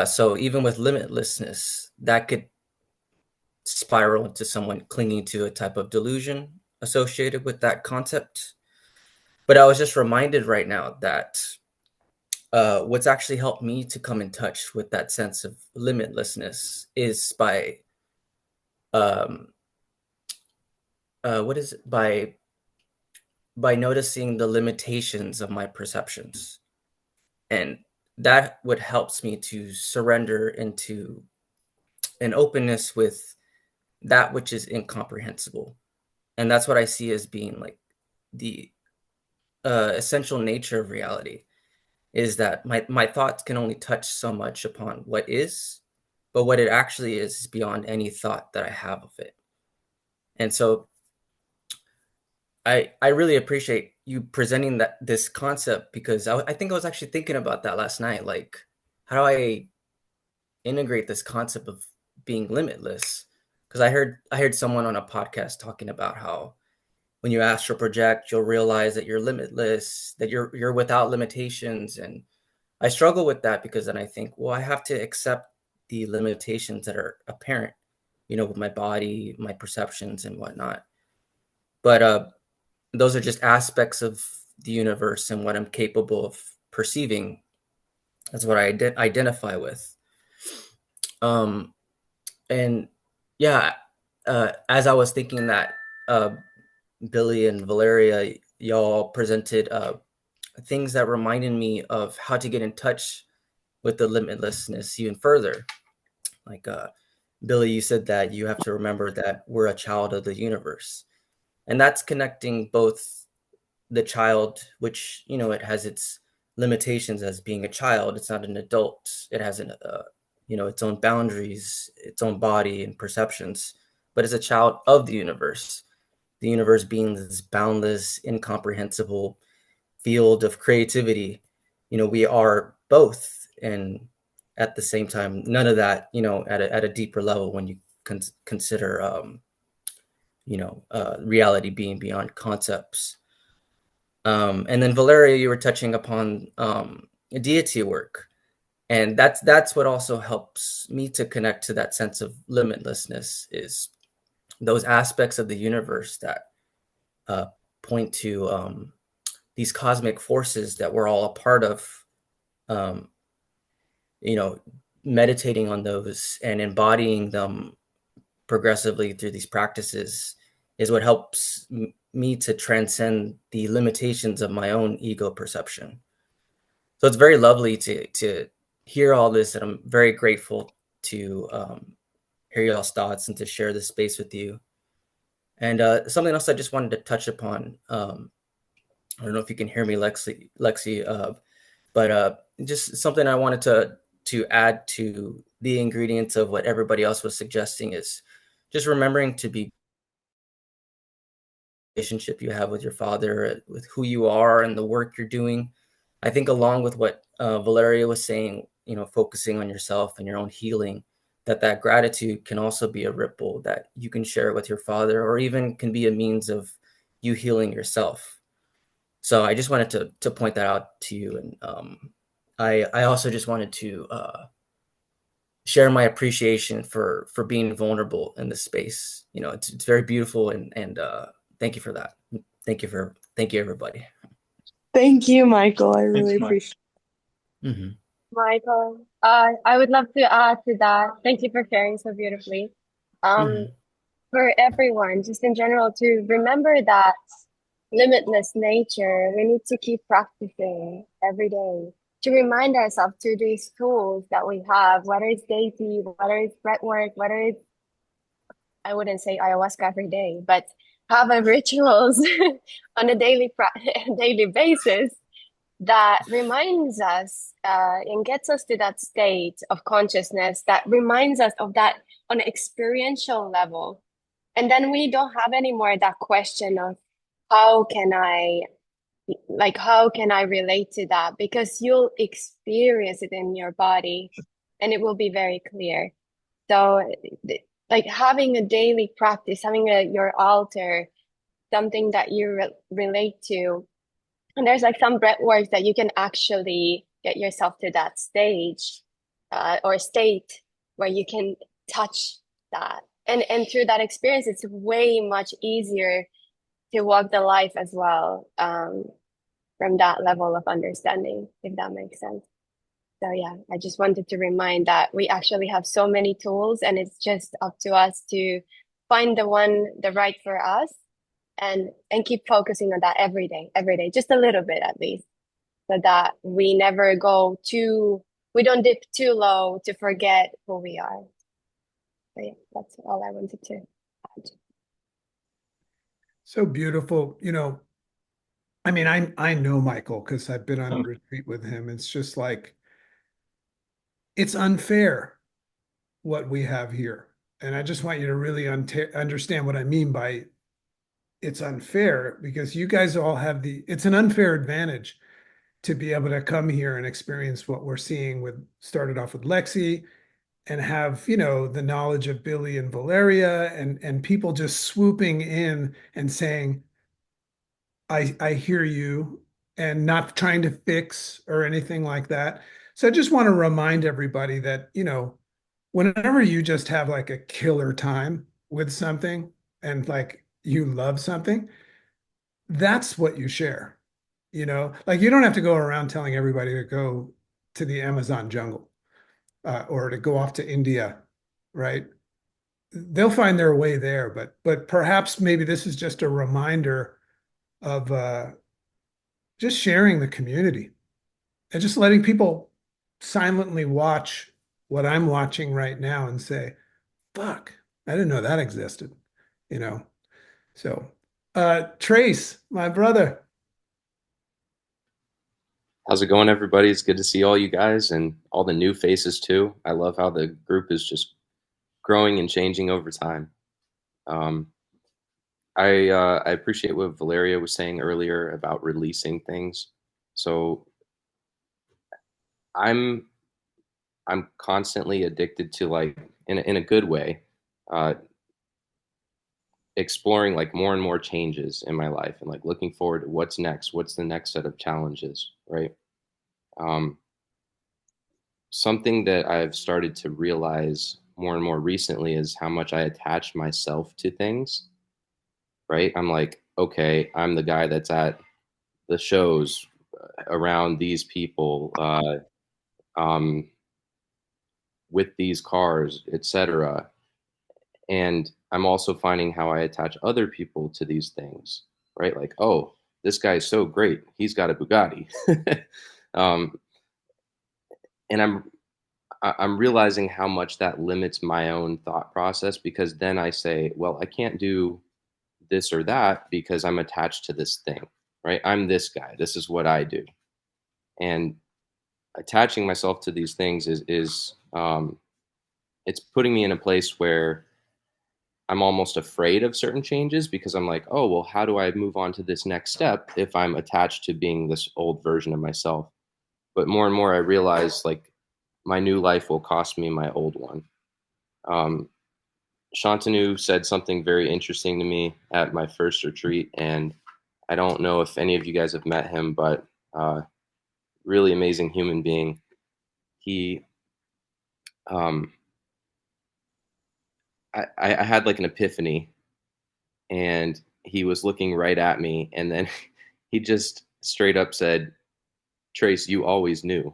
So even with limitlessness, that could spiral into someone clinging to a type of delusion associated with that concept. But I was just reminded right now that what's actually helped me to come in touch with that sense of limitlessness is by what is it? By noticing the limitations of my perceptions. And that what helps me to surrender into an openness with that which is incomprehensible. And that's what I see as being like the essential nature of reality, is that my thoughts can only touch so much upon what is, but what it actually is beyond any thought that I have of it. And so I really appreciate you presenting this concept, because I think I was actually thinking about that last night. Like, how do I integrate this concept of being limitless? Because I heard someone on a podcast talking about how when you astral project, you'll realize that you're limitless, that you're without limitations. And I struggle with that, because then I think, well, I have to accept the limitations that are apparent, with my body, my perceptions and whatnot. But those are just aspects of the universe and what I'm capable of perceiving. That's what I identify with. And yeah, as I was thinking that, Billy and Valeria, y'all presented things that reminded me of how to get in touch with the limitlessness even further. Like Billy, you said that you have to remember that we're a child of the universe. And that's connecting both the child, which, it has its limitations as being a child. It's not an adult. It has its own boundaries, its own body and perceptions, but it's a child of the universe being this boundless, incomprehensible field of creativity. We are both. And at the same time, none of that, at a deeper level, when you consider, reality being beyond concepts. And then Valeria, you were touching upon deity work. And that's what also helps me to connect to that sense of limitlessness, is those aspects of the universe that point to these cosmic forces that we're all a part of. Meditating on those and embodying them progressively through these practices is what helps me to transcend the limitations of my own ego perception. So it's very lovely to hear all this, and I'm very grateful to hear y'all's thoughts and to share this space with you. And something else I just wanted to touch upon. I don't know if you can hear me, Lexi, but just something I wanted to add to the ingredients of what everybody else was suggesting is just remembering to be relationship you have with your father, with who you are and the work you're doing. I think along with what Valeria was saying, focusing on yourself and your own healing, that gratitude can also be a ripple that you can share with your father, or even can be a means of you healing yourself. So I just wanted to point that out to you. And I also just wanted to share my appreciation for being vulnerable in this space. It's very beautiful, and thank you for that. Thank you everybody. Thank you, Michael. I really appreciate it. Mm-hmm. Michael, I would love to add to that. Thank you for sharing so beautifully. For everyone, just in general, to remember that limitless nature, we need to keep practicing every day to remind ourselves through these tools that we have, whether it's deity, whether it's breath work, whether it's, I wouldn't say ayahuasca every day, but have a rituals on a daily basis that reminds us and gets us to that state of consciousness that reminds us of that on an experiential level. And then we don't have anymore that question of how can I relate to that? Because you'll experience it in your body and it will be very clear. So like having a daily practice, having your altar, something that you relate to. And there's like some breath works that you can actually get yourself to that stage or state where you can touch that and through that experience, it's way much easier to walk the life as well, from that level of understanding, if that makes sense. So yeah, I just wanted to remind that we actually have so many tools, and it's just up to us to find the right for us, and keep focusing on that every day, just a little bit at least, so that we never we don't dip too low to forget who we are. So yeah, that's all I wanted to add. So beautiful. I mean, I know Michael because I've been on retreat with him. It's just like, it's unfair what we have here. And I just want you to really understand what I mean by it's unfair, because you guys all have it's an unfair advantage to be able to come here and experience what we're seeing started off with Lexi, and have, the knowledge of Billy and Valeria, and people just swooping in and saying, I hear you, and not trying to fix or anything like that. So I just want to remind everybody that, whenever you just have like a killer time with something, and like you love something, that's what you share. Like, you don't have to go around telling everybody to go to the Amazon jungle, or to go off to India, right? They'll find their way there, but perhaps maybe this is just a reminder of, just sharing the community, and just letting people silently watch what I'm watching right now and say, fuck, I didn't know that existed, you know? So, Trace, my brother. How's it going, everybody? It's good to see all you guys and all the new faces too. I love how the group is just growing and changing over time. Um, I appreciate what Valeria was saying earlier about releasing things. So I'm I'm constantly addicted to, like, in a good way, uh, exploring like more and more changes in my life, and like looking forward to what's next. What's the next set of challenges, right? Um, Something that I've started to realize more and more recently is how much I attach myself to things, right? I'm like, okay, I'm the guy that's at the shows, around these people, um, with these cars, etc. And I'm also finding how I attach other people to these things, right? Like, oh, this guy's so great. He's got a Bugatti. um, and I'm realizing how much that limits my own thought process, because then I say, well, I can't do this or that because I'm attached to this thing, right? I'm this guy. This is what I do. And attaching myself to these things is it's putting me in a place where I'm almost afraid of certain changes, because I'm like, oh, well, how do I move on to this next step if I'm attached to being this old version of myself? But more and more I realize, like, my new life will cost me my old one. Um, Shantanu said something very interesting to me at my first retreat, and I don't know if any of you guys have met him, but really amazing human being. He, um, I had like an epiphany, and he was looking right at me, and then he just straight up said, "Trace, you always knew."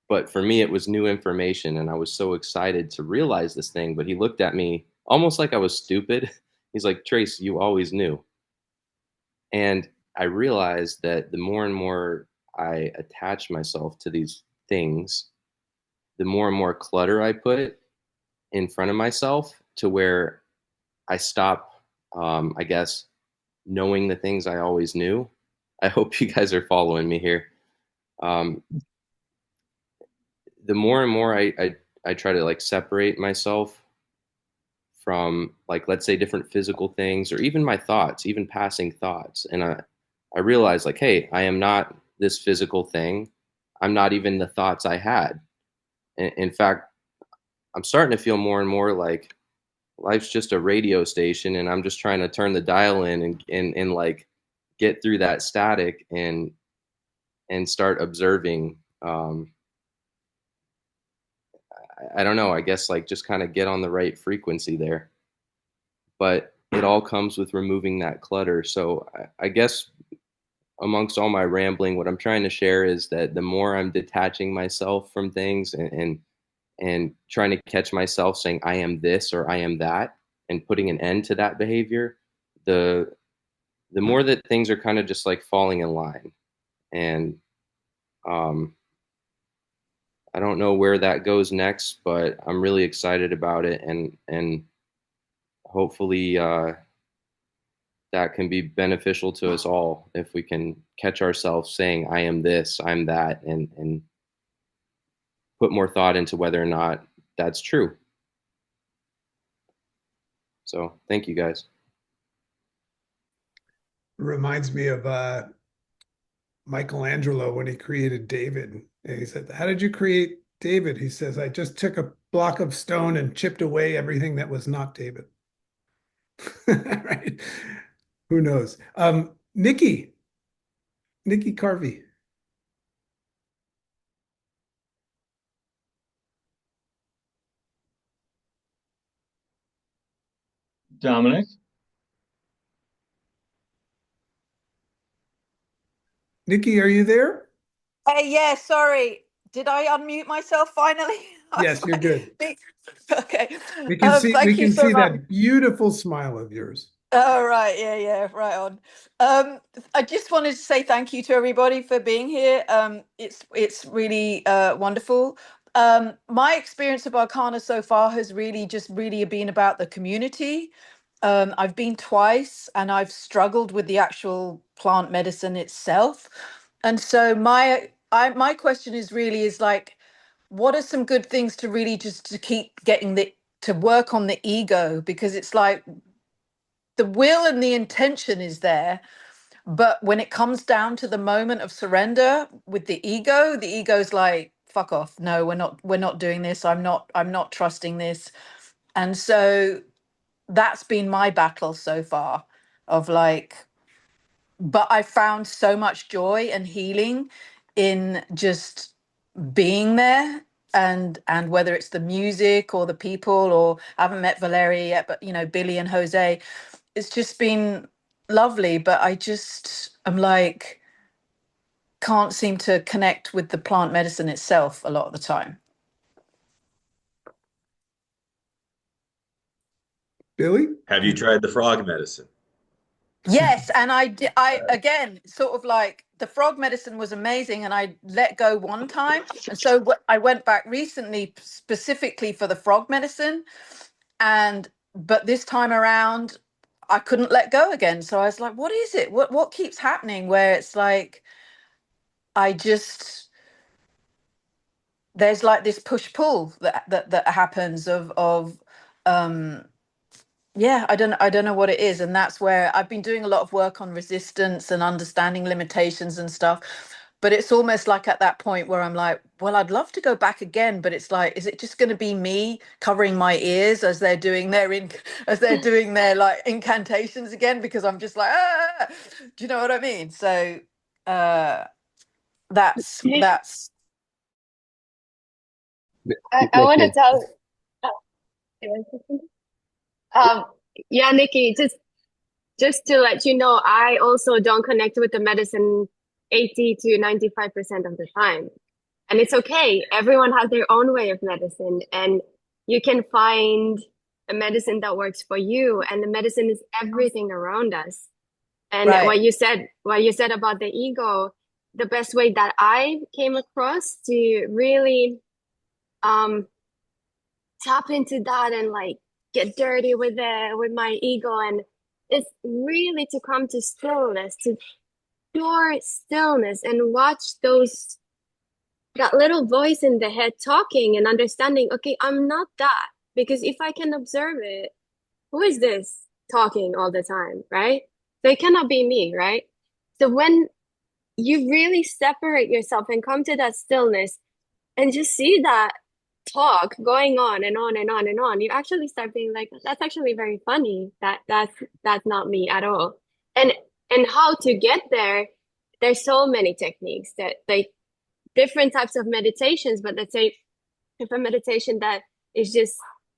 But for me, it was new information, and I was so excited to realize this thing. But he looked at me almost like I was stupid. He's like, "Trace, you always knew." And I realized that the more and more I attach myself to these things, the more and more clutter I put in front of myself, to where I stop, I guess, knowing the things I always knew. I hope you guys are following me here. Um, the more and more I try to like separate myself from, like, let's say different physical things, or even my thoughts, even passing thoughts. And I realize, like, hey, I am not this physical thing. I'm not even the thoughts I had. In fact, I'm starting to feel more and more like life's just a radio station, and I'm just trying to turn the dial in, and like get through that static, and start observing. I don't know, I guess like just kind of get on the right frequency there. But it all comes with removing that clutter. So I guess amongst all my rambling, what I'm trying to share is that the more I'm detaching myself from things and trying to catch myself saying I am this or I am that and putting an end to that behavior, the more that things are kind of just like falling in line. And I don't know where that goes next, but I'm really excited about it, and hopefully that can be beneficial to us all if we can catch ourselves saying I am this, I'm that, and put more thought into whether or not that's true. So thank you guys. Reminds me of Michelangelo when he created David. And he said, "How did you create David?" He says, "I just took a block of stone and chipped away everything that was not David." Right? Who knows? Nikki Carvey. Dominic? Nikki, are you there? Yeah, sorry. Did I unmute myself finally? Yes, you're good. Okay. We can see Thank you so much. that beautiful smile of yours. Oh, right. Yeah, right on. I just wanted to say thank you to everybody for being here. It's really wonderful. My experience of Arkana so far has really been about the community. I've been twice and I've struggled with the actual plant medicine itself. And so my question is like, what are some good things to really just to keep getting to work on the ego? Because it's like the will and the intention is there, but when it comes down to the moment of surrender with the ego's like, fuck off. No, we're not doing this. I'm not trusting this. And so that's been my battle so far of like, but I found so much joy and healing in just being there, and whether it's the music or the people, or I haven't met Valeria yet, but Billy and Jose, it's just been lovely. But I'm like, can't seem to connect with the plant medicine itself a lot of the time. Billy? Have you tried the frog medicine? Yes, and I again, sort of like, the frog medicine was amazing, and I let go one time, and so I went back recently specifically for the frog medicine, but this time around I couldn't let go again. So I was like, what is it? What keeps happening where it's like there's like this push pull that happens of yeah, I don't know what it is. And that's where I've been doing a lot of work on resistance and understanding limitations and stuff. But it's almost like at that point where I'm like, well, I'd love to go back again, but it's like, is it just going to be me covering my ears as they're doing their like incantations again? Because I'm just like, ah, do you know what I mean? So that's I want to tell. You want to say something? Yeah, Nikki, just to let you know, I also don't connect with the medicine 80 to 95% of the time. And it's okay. Everyone has their own way of medicine, and you can find a medicine that works for you. And the medicine is everything around us. And right. what you said about the ego, the best way that I came across to really tap into that and like get dirty with my ego, and it's really to come to stillness, to pure stillness, and watch that little voice in the head talking and understanding, okay, I'm not that. Because if I can observe it, who is this talking all the time, right? So it cannot be me, right? So when you really separate yourself and come to that stillness and just see that talk going on and on and on and on, you actually start being like, that's actually very funny. That's not me at all. And how to get there, there's so many techniques that like different types of meditations, but let's say if a meditation that is just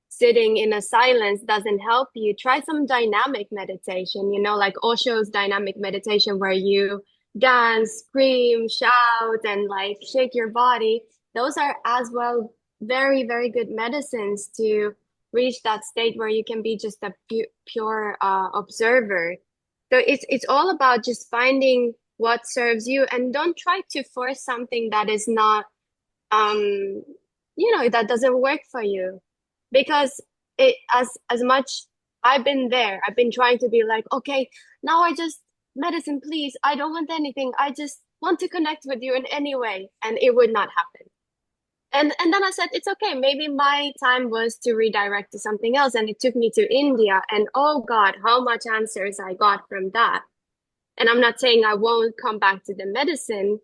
sitting in a silence doesn't help you, try some dynamic meditation, like Osho's dynamic meditation, where you dance, scream, shout, and like shake your body. Those are as well very, very good medicines to reach that state where you can be just a pure observer. So it's all about just finding what serves you, and don't try to force something that is not that doesn't work for you, because it as much I've been there, I've been trying to be like, okay, now I just medicine, please, I don't want anything, I just want to connect with you in any way, and it would not happen. And then I said, it's okay, maybe my time was to redirect to something else, and it took me to India, and oh God, how much answers I got from that. And I'm not saying I won't come back to the medicine,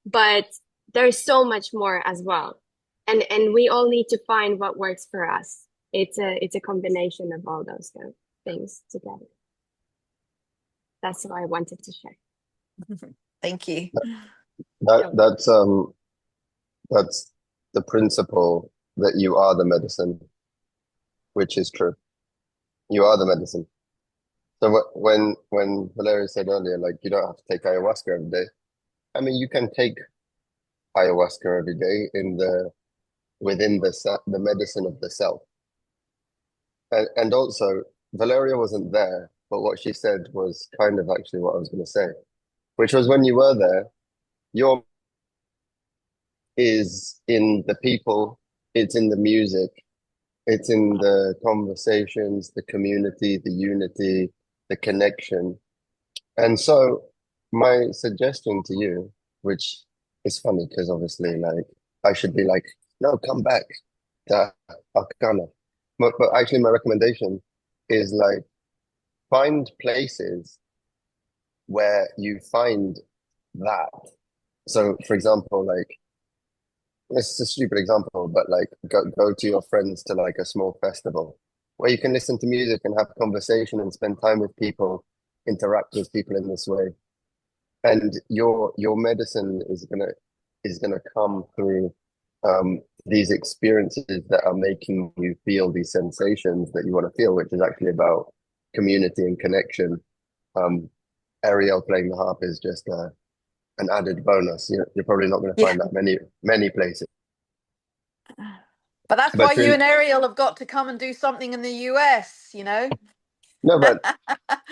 but there's so much more as well. And we all need to find what works for us. It's a combination of all those things together. That's what I wanted to share. Thank you. That's the principle, that you are the medicine, which is true. You are the medicine. So when Valeria said earlier, like, you don't have to take ayahuasca every day. I mean, you can take ayahuasca every day within the medicine of the self. And also, Valeria wasn't there, but what she said was kind of actually what I was going to say, which was, when you were there, your is in the people, it's in the music, it's in the conversations, the community, the unity, the connection. And so my suggestion to you, which is funny because obviously, like, I should be like, no, come back to Arkana. But actually my recommendation is, like, find places where you find that. So for example, like, this is a stupid example, but like, go to your friends to like a small festival where you can listen to music and have conversation and spend time with people, interact with people in this way. And your medicine is gonna come through these experiences that are making you feel these sensations that you want to feel, which is actually about community and connection. Ariel playing the harp is just an added bonus. You're probably not going to find that many places. But that's why you and Ariel have got to come and do something in the US, No, but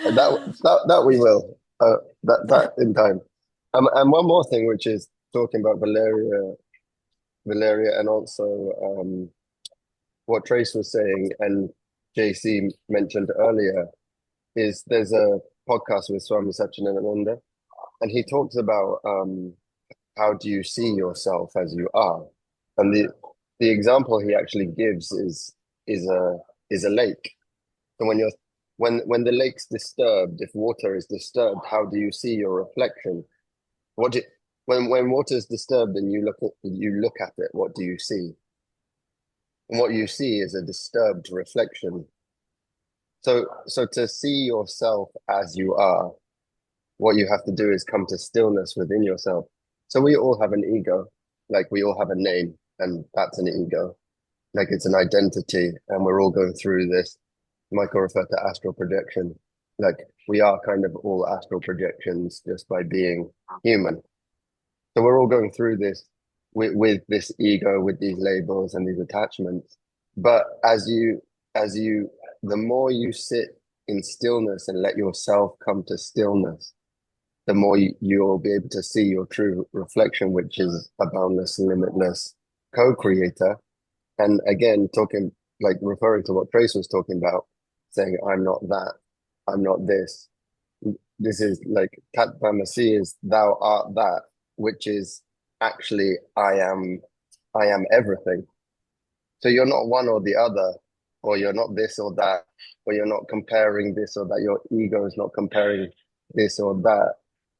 that we will. That in time. And one more thing, which is talking about Valeria, and also what Trace was saying and JC mentioned earlier, is there's a podcast with Swami Satchidananda, and he talks about how do you see yourself as you are, and the example he actually gives is a lake. And when the lake's disturbed, if water is disturbed, how do you see your reflection? When water is disturbed and you look at it, what do you see? And what you see is a disturbed reflection. So to see yourself as you are, what you have to do is come to stillness within yourself. So we all have an ego, like we all have a name, and that's an ego. Like, it's an identity, and we're all going through this. Michael referred to astral projection. Like, we are kind of all astral projections just by being human. So we're all going through this with this ego, with these labels and these attachments. But as you, the more you sit in stillness and let yourself come to stillness, the more you'll be able to see your true reflection, which is a boundless, limitless co-creator. And again, referring to what Trace was talking about, saying, I'm not that, I'm not this. This is like, Tat Tamasi is thou art that, which is actually, I am everything. So you're not one or the other, or you're not this or that, or you're not comparing this or that. Your ego is not comparing this or that.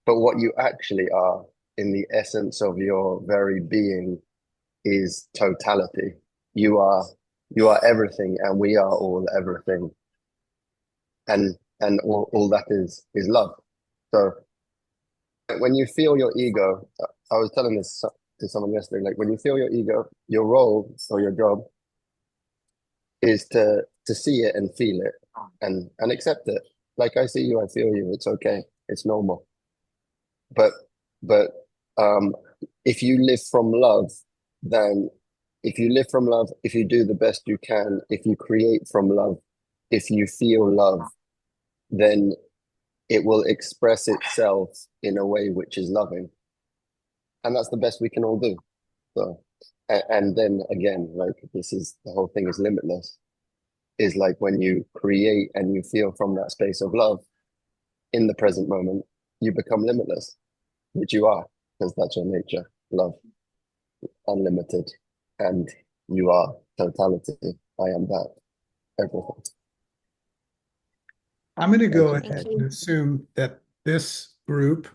But what you actually are, in the essence of your very being, is totality. You are everything, and we are all everything. And all that is love. So when you feel your ego, I was telling this to someone yesterday, like when you feel your ego, your role or your job is to see it and feel it and accept it. Like I see you, I feel you. It's okay. It's normal. But but um, if you live from love, then if you live from love, if you do the best you can, if you create from love, if you feel love, then it will express itself in a way which is loving. And that's the best we can all do. So, and then again, like this is the whole thing is limitless. Is like when you create and you feel from that space of love in the present moment, you become limitless, which you are, because that's your nature, love, unlimited, and you are totality. I am that, everything. I'm going to go Thank you. ahead and assume that this group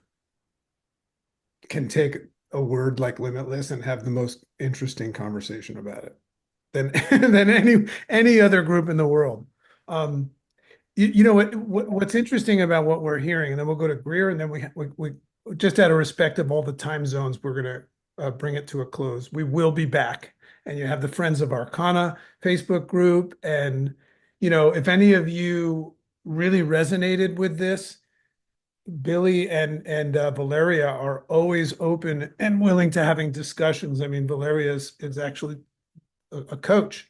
can take a word like limitless and have the most interesting conversation about it than than any other group in the world. You know what's interesting about what we're hearing, and then we'll go to Greer, and then we just out of respect of all the time zones, we're going to bring it to a close. We will be back, and you have the Friends of Arkana Facebook group, and you know if any of you really resonated with this, Billy and Valeria are always open and willing to having discussions. I mean, Valeria is actually a coach.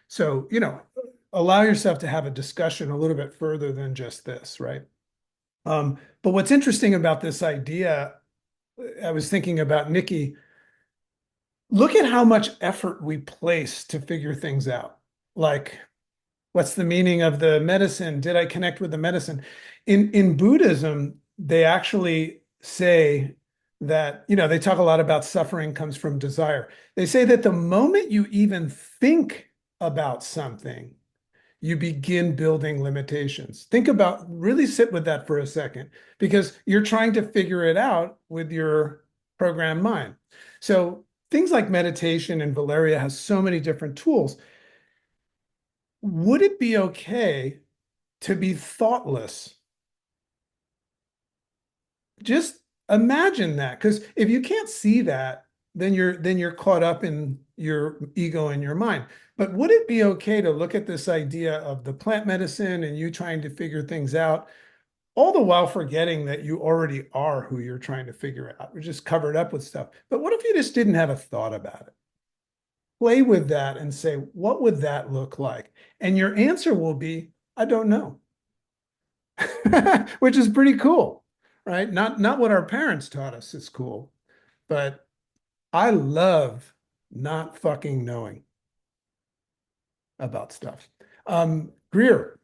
So, you know, allow yourself to have a discussion a little bit further than just this, right? But what's interesting about this idea, I was thinking about Nikki, look at how much effort we place to figure things out. Like, what's the meaning of the medicine? Did I connect with the medicine? In Buddhism, they actually say that, you know, they talk a lot about suffering comes from desire. They say that the moment you even think about something, you begin building limitations. Think about, really sit with that for a second, because you're trying to figure it out with your programmed mind. So things like meditation, and Valeria has so many different tools. Would it be okay to be thoughtless? Just imagine that, because if you can't see that, then you're caught up in your ego and your mind. But would it be okay to look at this idea of the plant medicine and you trying to figure things out, all the while forgetting that you already are who you're trying to figure out? We're just covered up with stuff. But what if you just didn't have a thought about it? Play with that and say, what would that look like? And your answer will be, I don't know, which is pretty cool, right? Not what our parents taught us is cool, but I love not fucking knowing about stuff. Greer.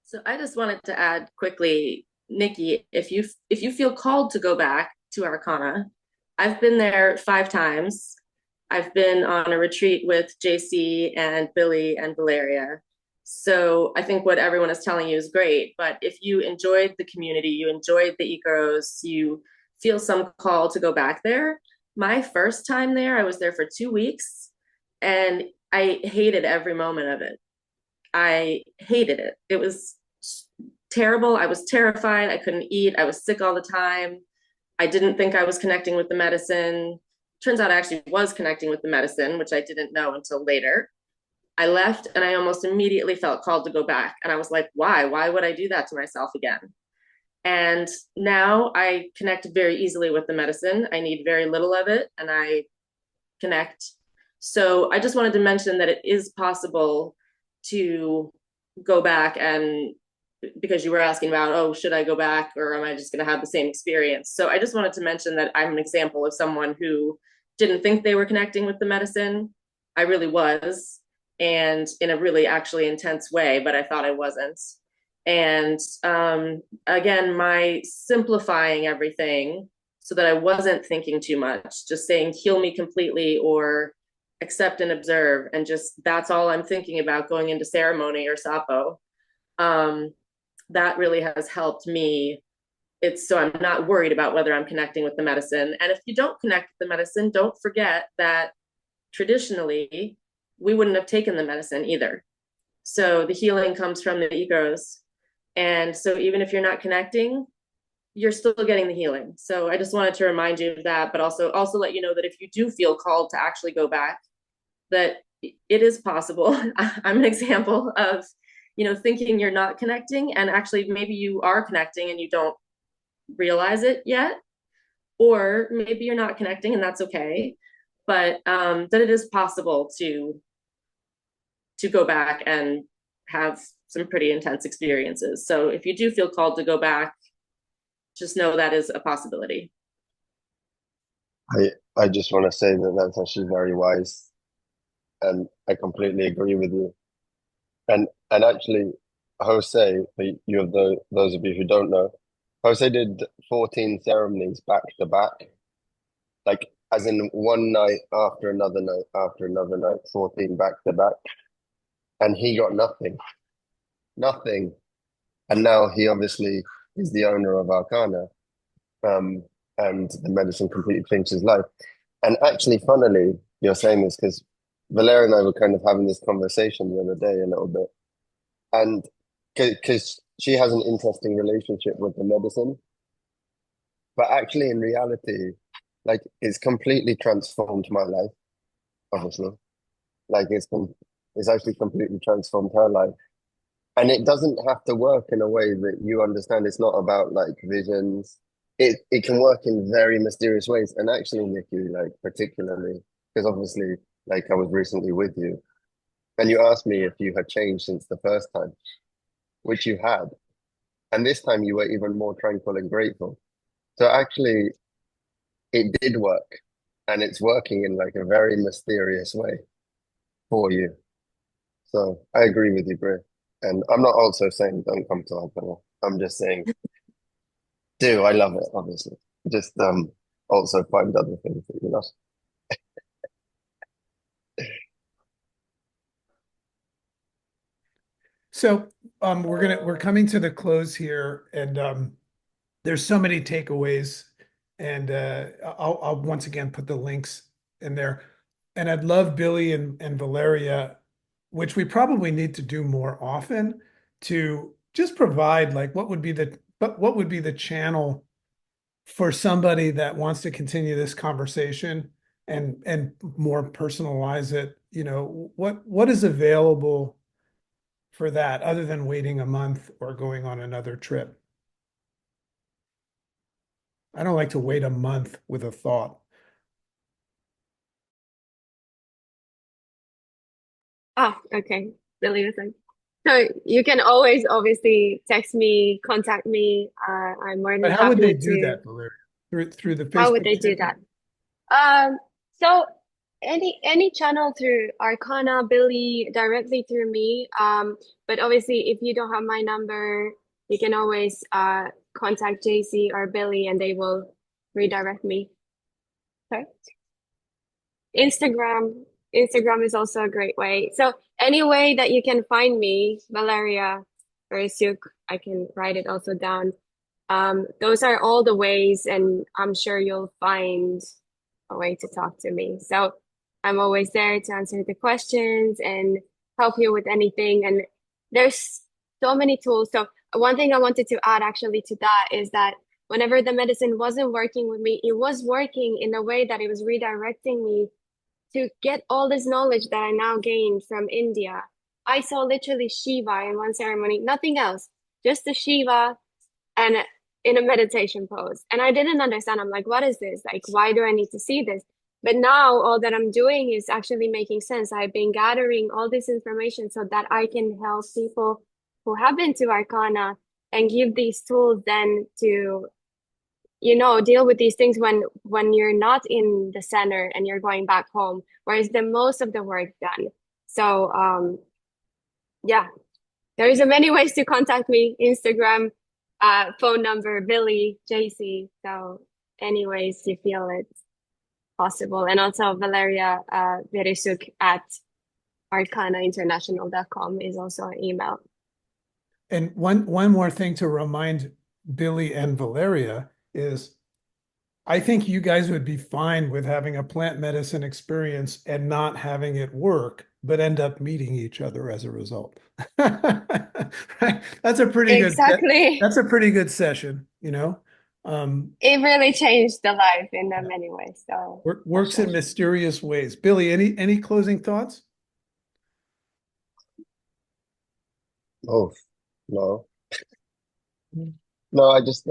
So I just wanted to add quickly, Nikki, if you feel called to go back to Arkana, I've been there 5 times. I've been on a retreat with JC and Billy and Valeria. So I think what everyone is telling you is great. But if you enjoyed the community, you enjoyed the ecos, you feel some call to go back there. My first time there, I was there for 2 weeks and I hated every moment of it. I hated it. It was terrible. I was terrified. I couldn't eat. I was sick all the time. I didn't think I was connecting with the medicine. Turns out I actually was connecting with the medicine, which I didn't know until later. I left and I almost immediately felt called to go back. And I was like, why? Why would I do that to myself again? And now I connect very easily with the medicine. I need very little of it and I connect. So I just wanted to mention that it is possible to go back, and because you were asking about, oh, should I go back or am I just going to have the same experience? So I just wanted to mention that I'm an example of someone who didn't think they were connecting with the medicine. I really was, and in a really actually intense way, but I thought I wasn't. And again, my simplifying everything so that I wasn't thinking too much, just saying, heal me completely, or accept and observe. And just, that's all I'm thinking about going into ceremony or sapo. That really has helped me. It's so I'm not worried about whether I'm connecting with the medicine. And if you don't connect with the medicine, don't forget that traditionally we wouldn't have taken the medicine either. So the healing comes from the egos. And so even if you're not connecting, you're still getting the healing. So I just wanted to remind you of that, but also let you know that if you do feel called to actually go back, that it is possible. I'm an example of, thinking you're not connecting, and actually maybe you are connecting and you don't realize it yet, or maybe you're not connecting and that's okay. But that it is possible to go back and have some pretty intense experiences. So if you do feel called to go back, just know that is a possibility. I just want to say that that's actually very wise, and I completely agree with you. And actually, Jose, for you of those of you who don't know, Jose did 14 ceremonies back to back, like as in one night after another night after another night, 14 back to back, and he got nothing, nothing. And now he obviously is the owner of Arkana, and the medicine completely changed his life. And actually, funnily, you're saying this because Valeria and I were kind of having this conversation the other day a little bit. And because she has an interesting relationship with the medicine, but actually in reality, like it's completely transformed my life, obviously. Like it's actually completely transformed her life. And it doesn't have to work in a way that you understand. It's not about like visions. It can work in very mysterious ways. And actually, Nikki, like particularly, because obviously, like I was recently with you, and you asked me if you had changed since the first time, which you had. And this time you were even more tranquil and grateful. So actually, it did work. And it's working in like a very mysterious way for you. So I agree with you, Bri. And I'm not also saying don't come to Arkana. I'm just saying do. I love it, obviously. Just also find other things that you love. So we're coming to the close here, and there's so many takeaways, and I'll once again put the links in there. And I'd love Billy and Valeria, which we probably need to do more often, to just provide like what would be the channel for somebody that wants to continue this conversation and more personalize it. What is available for that other than waiting a month or going on another trip? I don't like to wait a month with a thought. Oh, okay. Billy was like, so you can always obviously text me, contact me. I'm more than But how would they happy do to. that, Valeria? Through the How would they Facebook do channel? that? So any channel through Arkana, Billy, directly through me. But obviously, if you don't have my number, you can always contact JC or Billy, and they will redirect me. Sorry. Instagram. Instagram is also a great way. So any way that you can find me, Valeria or Suk, I can write it also down. Those are all the ways, and I'm sure you'll find a way to talk to me. So I'm always there to answer the questions and help you with anything. And there's so many tools. So one thing I wanted to add actually to that is that whenever the medicine wasn't working with me, it was working in a way that it was redirecting me to get all this knowledge that I now gained from India. I saw literally Shiva in one ceremony, nothing else, just the Shiva and in a meditation pose. And I didn't understand. I'm like, what is this? Like, why do I need to see this? But now all that I'm doing is actually making sense. I've been gathering all this information so that I can help people who have been to Arcana and give these tools then to deal with these things when you're not in the center and you're going back home, whereas the most of the work done. So yeah, there's many ways to contact me. Instagram, phone number, Billy, JC. So any ways you feel it's possible. And also Valeria Verisuk at arkanainternational.com is also an email. And one more thing to remind Billy and Valeria is I think you guys would be fine with having a plant medicine experience and not having it work, but end up meeting each other as a result. Right? That's a pretty good Exactly. that's a pretty good session, It really changed the life in many ways. So Works in mysterious ways. Billy, any closing thoughts? Oh, no. No, I just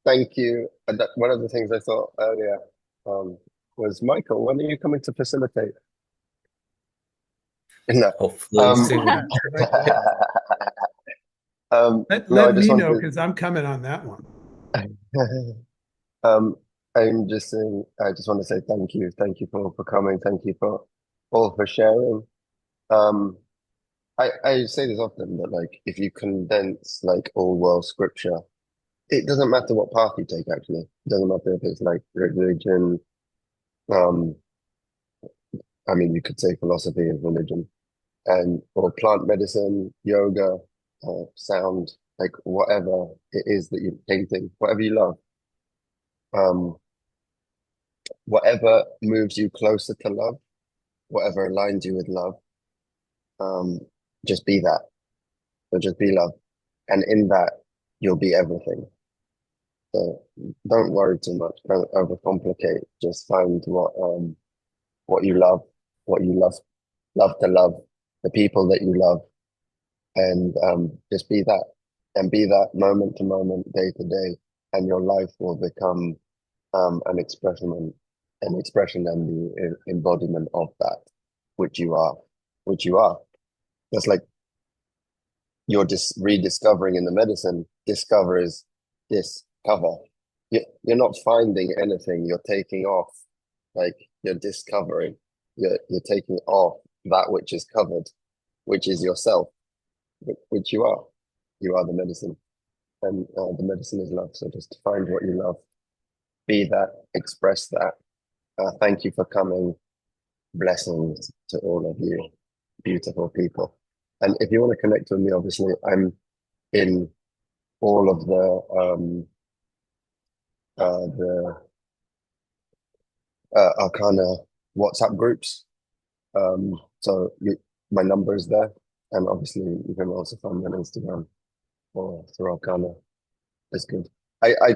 thank you. And that, one of the things I thought earlier was, Michael, when are you coming to facilitate? No. Hopefully soon. No, I Let just me know wanted because I'm coming on that one. um I'm just saying, I just want to say thank you. Thank you for coming. Thank you for all for sharing. Um I say this often, but like if you condense like all world scripture, it doesn't matter what path you take actually. It doesn't matter if it's like religion, um I mean you could say philosophy of religion, and or plant medicine, yoga, sound, like whatever it is that you're painting, whatever you love, um, whatever moves you closer to love, whatever aligns you with love, um, just be that. So just be love, and in that you'll be everything. So don't worry too much. Don't overcomplicate. Just find what you love, what you love to love, the people that you love, and just be that, and be that moment to moment, day to day, and your life will become an expression and the embodiment of that, which you are, which you are. That's like you're just rediscovering in the medicine. Discover is discover. You're not finding anything. You're taking off, like you're discovering. You're taking off that which is covered, which is yourself, which you are. You are the medicine, and the medicine is love. So just find what you love, be that, express that. Thank you for coming. Blessings to all of you, beautiful people. And if you want to connect with me, obviously, I'm in all of the Arkana WhatsApp groups. So my number is there, and obviously you can also find me on Instagram or through Arkana. It's good. I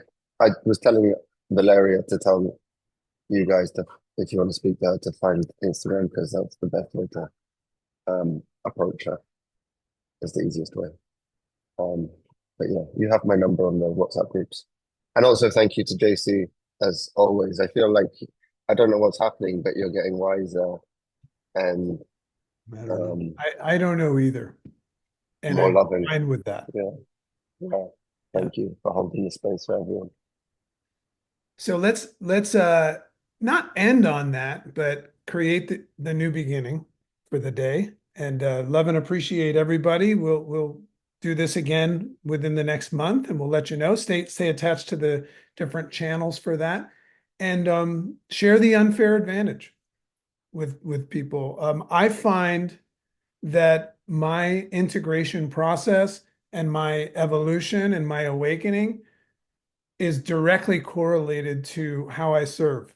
was telling Valeria to tell you guys to, if you want to speak to her, to find Instagram because that's the best way to approach her. It's the easiest way. But yeah, you have my number on the WhatsApp groups. And also thank you to JC as always. I feel like I don't know what's happening, but you're getting wiser and I don't know either. And more I'm loving. fine with that. Yeah. Yeah. Thank you for holding the space for everyone. So let's not end on that, but create the new beginning for the day. And love and appreciate everybody. We'll do this again within the next month, and we'll let you know. Stay attached to the different channels for that, and share the unfair advantage with people. I find that my integration process and my evolution and my awakening is directly correlated to how I serve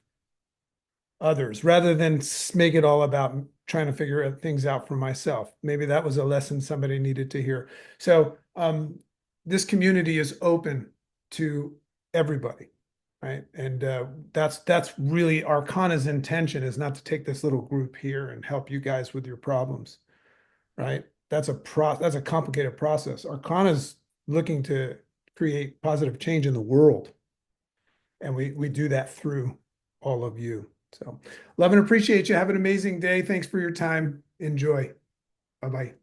others rather than make it all about trying to figure things out for myself. Maybe that was a lesson somebody needed to hear. So this community is open to everybody, right? And that's really Arkana's intention, is not to take this little group here and help you guys with your problems, right? That's a complicated process. Arkana's looking to create positive change in the world. And we do that through all of you. So love and appreciate you. Have an amazing day. Thanks for your time. Enjoy. Bye-bye.